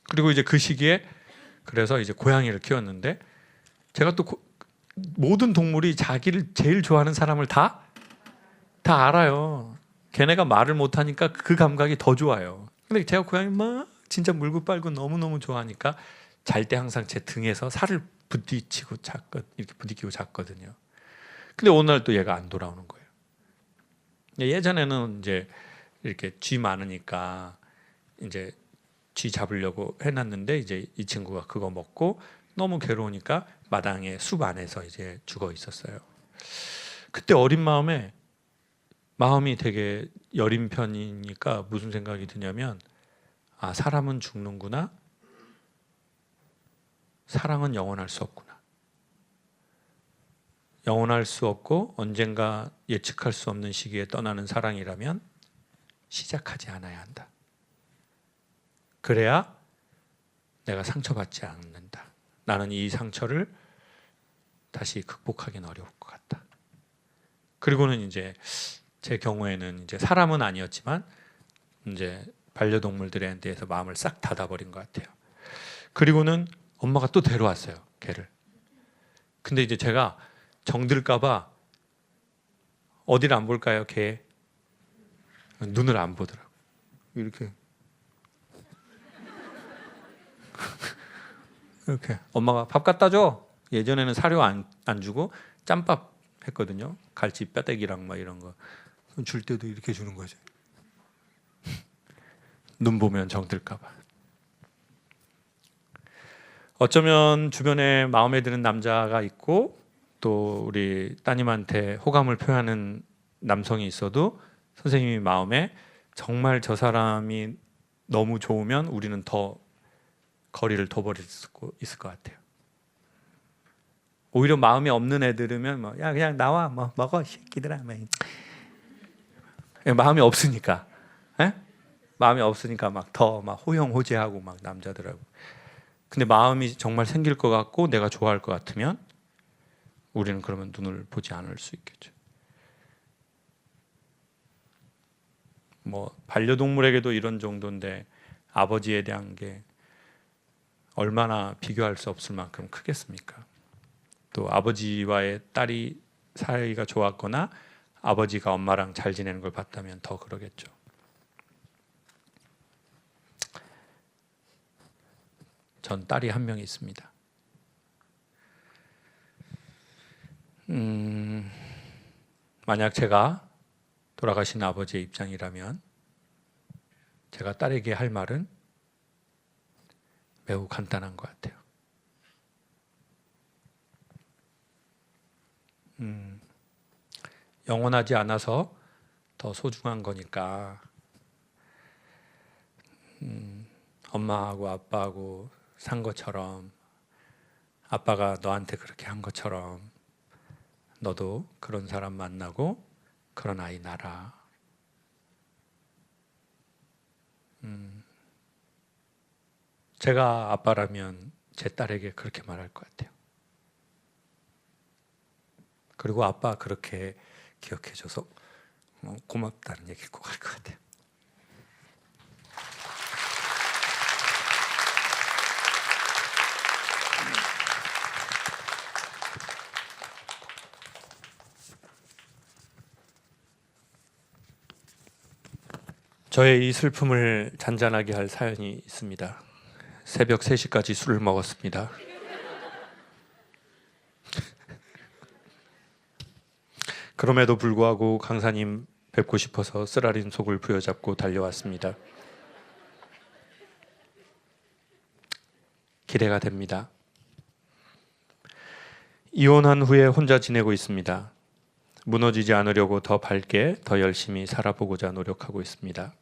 그리고 이제 그 시기에 그래서 이제 고양이를 키웠는데 제가 또 모든 동물이 자기를 제일 좋아하는 사람을 다 알아요. 걔네가 말을 못하니까 그 감각이 더 좋아요. 근데 제가 고양이 막 진짜 물고 빨고 너무너무 좋아하니까 잘 때 항상 제 등에서 살을 이렇게 부딪히고 잤거든요. 근데 어느 날 또 얘가 안 돌아오는 거예요. 예전에는 이제 이렇게 쥐 많으니까 이제 쥐 잡으려고 해놨는데 이제 이 친구가 그거 먹고 너무 괴로우니까 마당에 숲 안에서 이제 죽어 있었어요. 그때 어린 마음이 되게 여린 편이니까 무슨 생각이 드냐면 아, 사람은 죽는구나. 사랑은 영원할 수 없구나. 영원할 수 없고 언젠가 예측할 수 없는 시기에 떠나는 사랑이라면 시작하지 않아야 한다. 그래야 내가 상처받지 않는다. 나는 이 상처를 다시 극복하기는 어려울 것 같다. 그리고는 이제 제 경우에는 이제 사람은 아니었지만 이제 반려동물들에 대해서 마음을 싹 닫아버린 것 같아요. 그리고는 엄마가 또 데려왔어요, 개를. 근데 이제 제가 정들까봐 어디를 안 볼까요, 개? 눈을 안 보더라고. 이렇게. 이렇게 엄마가 밥 갖다 줘. 예전에는 사료 안 주고 짬밥 했거든요. 갈치 뼈대기랑 막 이런 거. 줄 때도 이렇게 주는 거죠. 눈 보면 정들까 봐. 어쩌면 주변에 마음에 드는 남자가 있고 또 우리 따님한테 호감을 표하는 남성이 있어도 선생님이 마음에 정말 저 사람이 너무 좋으면 우리는 더 거리를 둬버릴 수 있을 것 같아요. 오히려 마음이 없는 애들이면 뭐, 야 그냥 나와 뭐 먹어 새끼들아 뭐. 마음이 없으니까, 에? 마음이 없으니까 막 더 막 호영호재하고 막 남자들하고. 근데 마음이 정말 생길 것 같고 내가 좋아할 것 같으면 우리는 그러면 눈을 보지 않을 수 있겠죠. 뭐 반려동물에게도 이런 정도인데 아버지에 대한 게 얼마나 비교할 수 없을 만큼 크겠습니까? 또 아버지와의 딸이 사이가 좋았거나 아버지가 엄마랑 잘 지내는 걸 봤다면 더 그러겠죠. 전 딸이 한 명 있습니다. 만약 제가 돌아가신 아버지의 입장이라면 제가 딸에게 할 말은 매우 간단한 것 같아요. 영원하지 않아서 더 소중한 거니까 엄마하고 아빠하고 산 것처럼 아빠가 너한테 그렇게 한 것처럼 너도 그런 사람 만나고 그런 아이 낳아라. 제가 아빠라면 제 딸에게 그렇게 말할 것 같아요. 그리고 아빠 그렇게 기억해줘서 고맙다는 얘기 꼭 할 것 같아요. 저의 이 슬픔을 잔잔하게 할 사연이 있습니다. 새벽 3시까지 술을 먹었습니다. 그럼에도 불구하고 강사님 뵙고 싶어서 쓰라린 속을 부여잡고 달려왔습니다. 기대가 됩니다. 이혼한 후에 혼자 지내고 있습니다. 무너지지 않으려고 더 밝게, 더 열심히 살아보고자 노력하고 있습니다.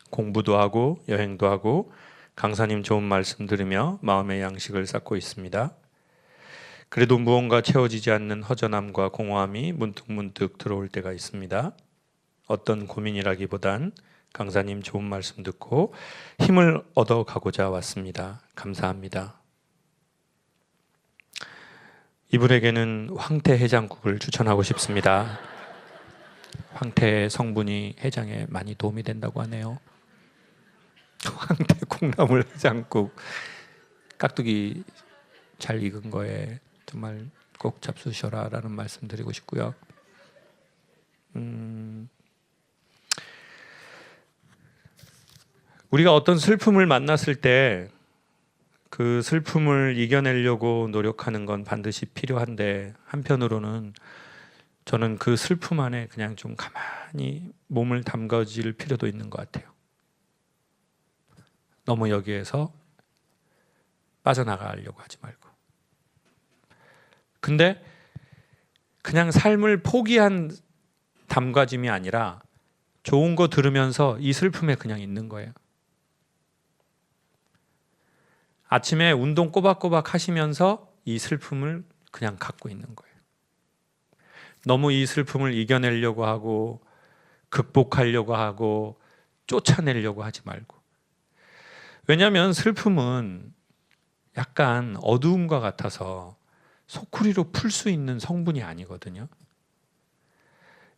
공부도 하고 여행도 하고 강사님 좋은 말씀 들으며 마음의 양식을 쌓고 있습니다. 그래도 무언가 채워지지 않는 허전함과 공허함이 문득문득 들어올 때가 있습니다. 어떤 고민이라기보단 강사님 좋은 말씀 듣고 힘을 얻어가고자 왔습니다. 감사합니다. 이분에게는 황태 해장국을 추천하고 싶습니다. 황태 성분이 해장에 많이 도움이 된다고 하네요. 황태 콩나물 해장국, 깍두기 잘 익은 거에 정말 꼭 잡수셔라 라는 말씀 드리고 싶고요. 우리가 어떤 슬픔을 만났을 때 그 슬픔을 이겨내려고 노력하는 건 반드시 필요한데, 한편으로는 저는 그 슬픔 안에 그냥 좀 가만히 몸을 담가질 필요도 있는 것 같아요. 너무 여기에서 빠져나가려고 하지 말고. 근데 그냥 삶을 포기한 담가짐이 아니라 좋은 거 들으면서 이 슬픔에 그냥 있는 거예요. 아침에 운동 꼬박꼬박 하시면서 이 슬픔을 그냥 갖고 있는 거예요. 너무 이 슬픔을 이겨내려고 하고 극복하려고 하고 쫓아내려고 하지 말고. 왜냐하면 슬픔은 약간 어두움과 같아서 소쿠리로 풀 수 있는 성분이 아니거든요.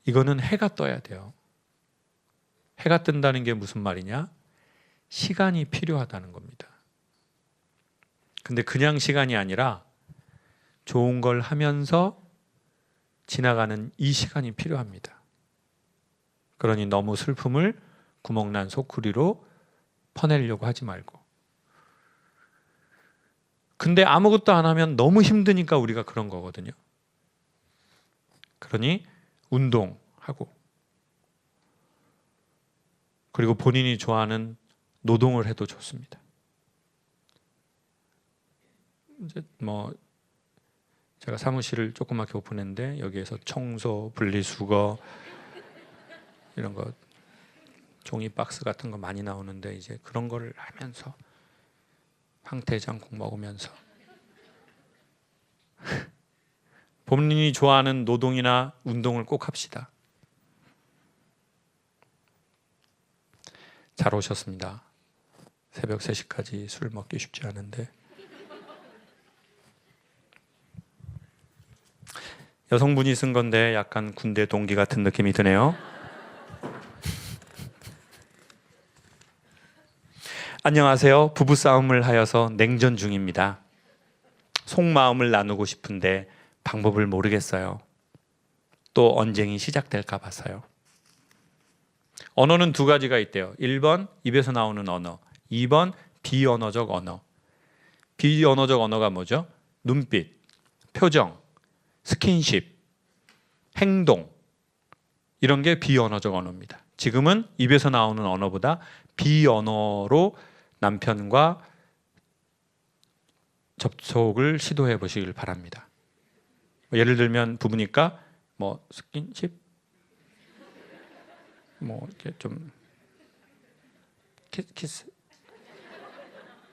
이거는 해가 떠야 돼요. 해가 뜬다는 게 무슨 말이냐? 시간이 필요하다는 겁니다. 근데 그냥 시간이 아니라 좋은 걸 하면서 지나가는 이 시간이 필요합니다. 그러니 너무 슬픔을 구멍난 소쿠리로 퍼내려고 하지 말고. 근데 아무것도 안 하면 너무 힘드니까 우리가 그런 거거든요. 그러니 운동하고, 그리고 본인이 좋아하는 노동을 해도 좋습니다. 이제 제가 사무실을 조그맣게 오픈했는데 여기에서 청소, 분리수거 이런 거 종이 박스 같은 거 많이 나오는데 이제 그런 거를 하면서 황태장국 먹으면서 본인이 좋아하는 노동이나 운동을 꼭 합시다. 잘 오셨습니다. 새벽 3시까지 술 먹기 쉽지 않은데 여성분이 쓴 건데 약간 군대 동기 같은 느낌이 드네요. 안녕하세요. 부부싸움을 하여서 냉전 중입니다. 속마음을 나누고 싶은데 방법을 모르겠어요. 또 언쟁이 시작될까 봐서요. 언어는 두 가지가 있대요. 1번 입에서 나오는 언어, 2번 비언어적 언어. 비언어적 언어가 뭐죠? 눈빛, 표정, 스킨십, 행동 이런 게 비언어적 언어입니다. 지금은 입에서 나오는 언어보다 비언어로 남편과 접촉을 시도해 보시길 바랍니다. 예를 들면 부부니까 뭐 스킨십, 뭐 이렇게 좀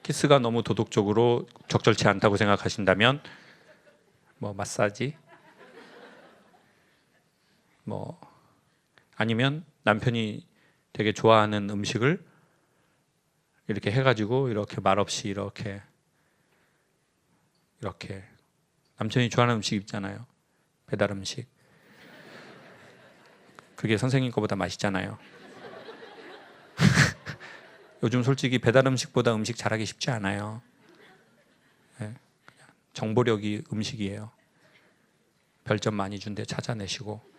키스가 너무 도덕적으로 적절치 않다고 생각하신다면 뭐 마사지, 뭐 아니면 남편이 되게 좋아하는 음식을 이렇게 해가지고 이렇게 말없이 이렇게 남편이 좋아하는 음식 있잖아요. 배달 음식. 그게 선생님 거보다 맛있잖아요. 요즘 솔직히 배달 음식보다 음식 잘하기 쉽지 않아요. 네, 정보력이 음식이에요. 별점 많이 준데 찾아내시고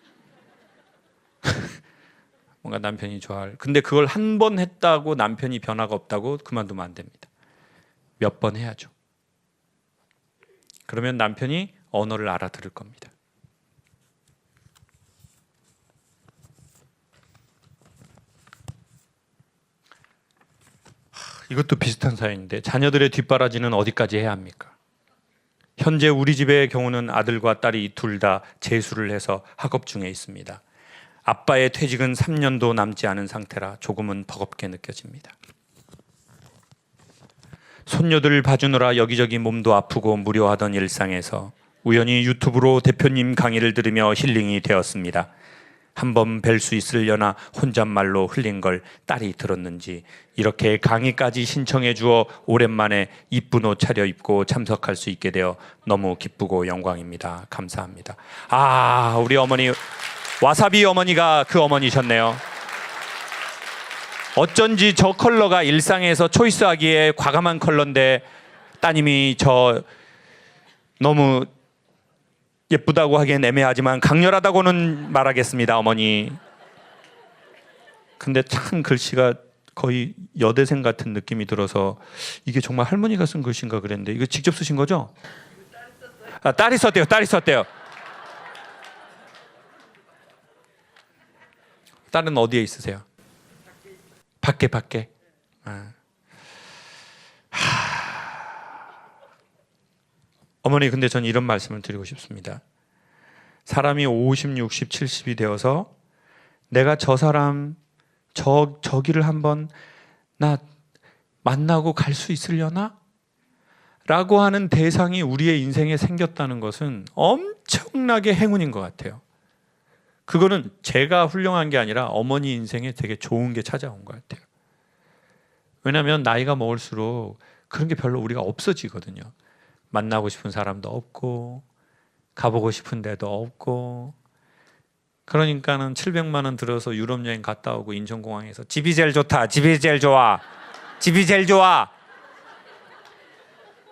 뭔가 남편이 좋아할. 근데 그걸 한 번 했다고 남편이 변화가 없다고 그만두면 안 됩니다. 몇 번 해야죠. 그러면 남편이 언어를 알아들을 겁니다. 이것도 비슷한 사연인데 자녀들의 뒷바라지는 어디까지 해야 합니까? 현재 우리 집의 경우는 아들과 딸이 둘 다 재수를 해서 학업 중에 있습니다. 아빠의 퇴직은 3년도 남지 않은 상태라 조금은 버겁게 느껴집니다. 손녀들 봐주느라 여기저기 몸도 아프고 무료하던 일상에서 우연히 유튜브로 대표님 강의를 들으며 힐링이 되었습니다. 한번 뵐 수 있으려나 혼잣말로 흘린 걸 딸이 들었는지 이렇게 강의까지 신청해 주어 오랜만에 이쁜 옷 차려입고 참석할 수 있게 되어 너무 기쁘고 영광입니다. 감사합니다. 아, 우리 어머니 와사비 어머니가 그 어머니셨네요. 어쩐지 저 컬러가 일상에서 초이스하기에 과감한 컬러인데 따님이 저 너무 예쁘다고 하기엔 애매하지만 강렬하다고는 말하겠습니다, 어머니. 근데 참 글씨가 거의 여대생 같은 느낌이 들어서 이게 정말 할머니가 쓴 글씨인가 그랬는데 이거 직접 쓰신 거죠? 아, 딸이 썼대요. 딸이 썼대요. 딸은 어디에 있으세요? 밖에. 어머니, 근데 전 이런 말씀을 드리고 싶습니다. 사람이 50, 60, 70이 되어서 내가 저 사람 저기를 한번 나 만나고 갈 수 있으려나? 라고 하는 대상이 우리의 인생에 생겼다는 것은 엄청나게 행운인 것 같아요. 그거는 제가 훌륭한 게 아니라 어머니 인생에 되게 좋은 게 찾아온 것 같아요. 왜냐하면 나이가 먹을수록 그런 게 별로 우리가 없어지거든요. 만나고 싶은 사람도 없고 가보고 싶은 데도 없고 그러니까는 700만 원 들어서 유럽 여행 갔다 오고 인천공항에서 집이 제일 좋다. 집이 제일 좋아. 집이 제일 좋아.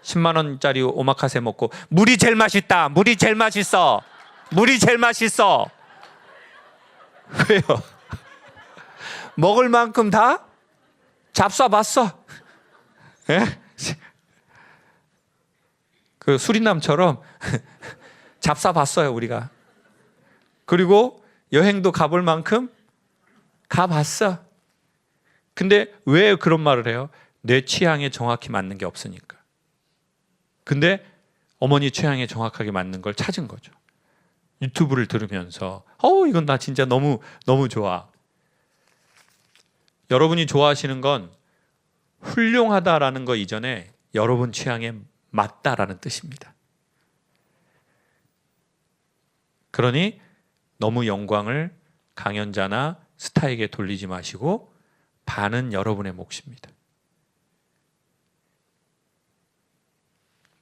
10만 원짜리 오마카세 먹고 물이 제일 맛있다. 물이 제일 맛있어. 물이 제일 맛있어. 왜요? 먹을 만큼 다 잡숴봤어. 예? 그 수리남처럼 잡숴봤어요 우리가. 그리고 여행도 가볼 만큼 가봤어. 근데 왜 그런 말을 해요? 내 취향에 정확히 맞는 게 없으니까. 근데 어머니 취향에 정확하게 맞는 걸 찾은 거죠. 유튜브를 들으면서 이건 나 진짜 너무 좋아. 여러분이 좋아하시는 건 훌륭하다라는 거 이전에 여러분 취향에 맞다라는 뜻입니다. 그러니 너무 영광을 강연자나 스타에게 돌리지 마시고 반은 여러분의 몫입니다.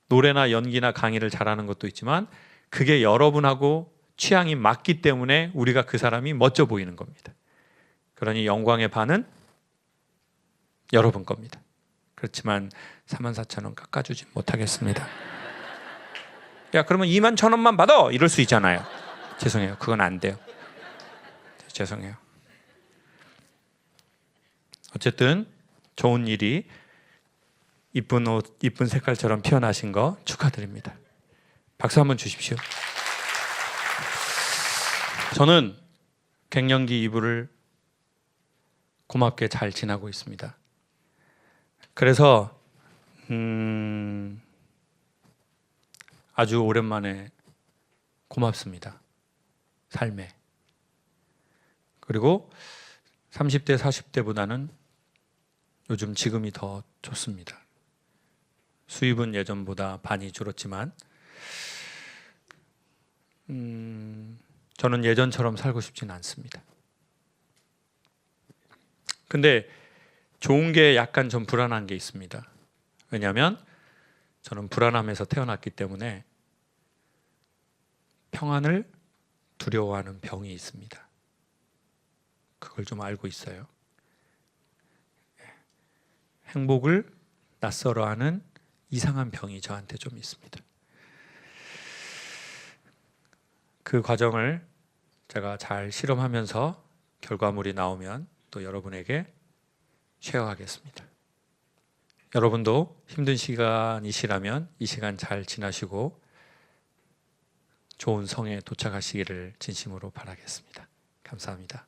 노래나 연기나 강의를 잘하는 것도 있지만 그게 여러분하고 취향이 맞기 때문에 우리가 그 사람이 멋져 보이는 겁니다. 그러니 영광의 반은 여러분 겁니다. 그렇지만 44,000원 깎아주지 못하겠습니다. 야, 그러면 21,000원만 받아! 이럴 수 있잖아요. 죄송해요. 그건 안 돼요. 죄송해요. 어쨌든 좋은 일이 이쁜 옷, 이쁜 색깔처럼 피어나신 거 축하드립니다. 박수 한번 주십시오. 저는 갱년기 이불을 고맙게 잘 지나고 있습니다. 그래서 아주 오랜만에 고맙습니다. 삶에. 그리고 30대, 40대보다는 요즘 지금이 더 좋습니다. 수입은 예전보다 반이 줄었지만 저는 예전처럼 살고 싶진 않습니다. 근데 좋은 게 약간 좀 불안한 게 있습니다. 왜냐하면 저는 불안함에서 태어났기 때문에 평안을 두려워하는 병이 있습니다. 그걸 좀 알고 있어요. 행복을 낯설어하는 이상한 병이 저한테 좀 있습니다. 그 과정을 제가 잘 실험하면서 결과물이 나오면 또 여러분에게 쉐어하겠습니다. 여러분도 힘든 시간이시라면 이 시간 잘 지나시고 좋은 성에 도착하시기를 진심으로 바라겠습니다. 감사합니다.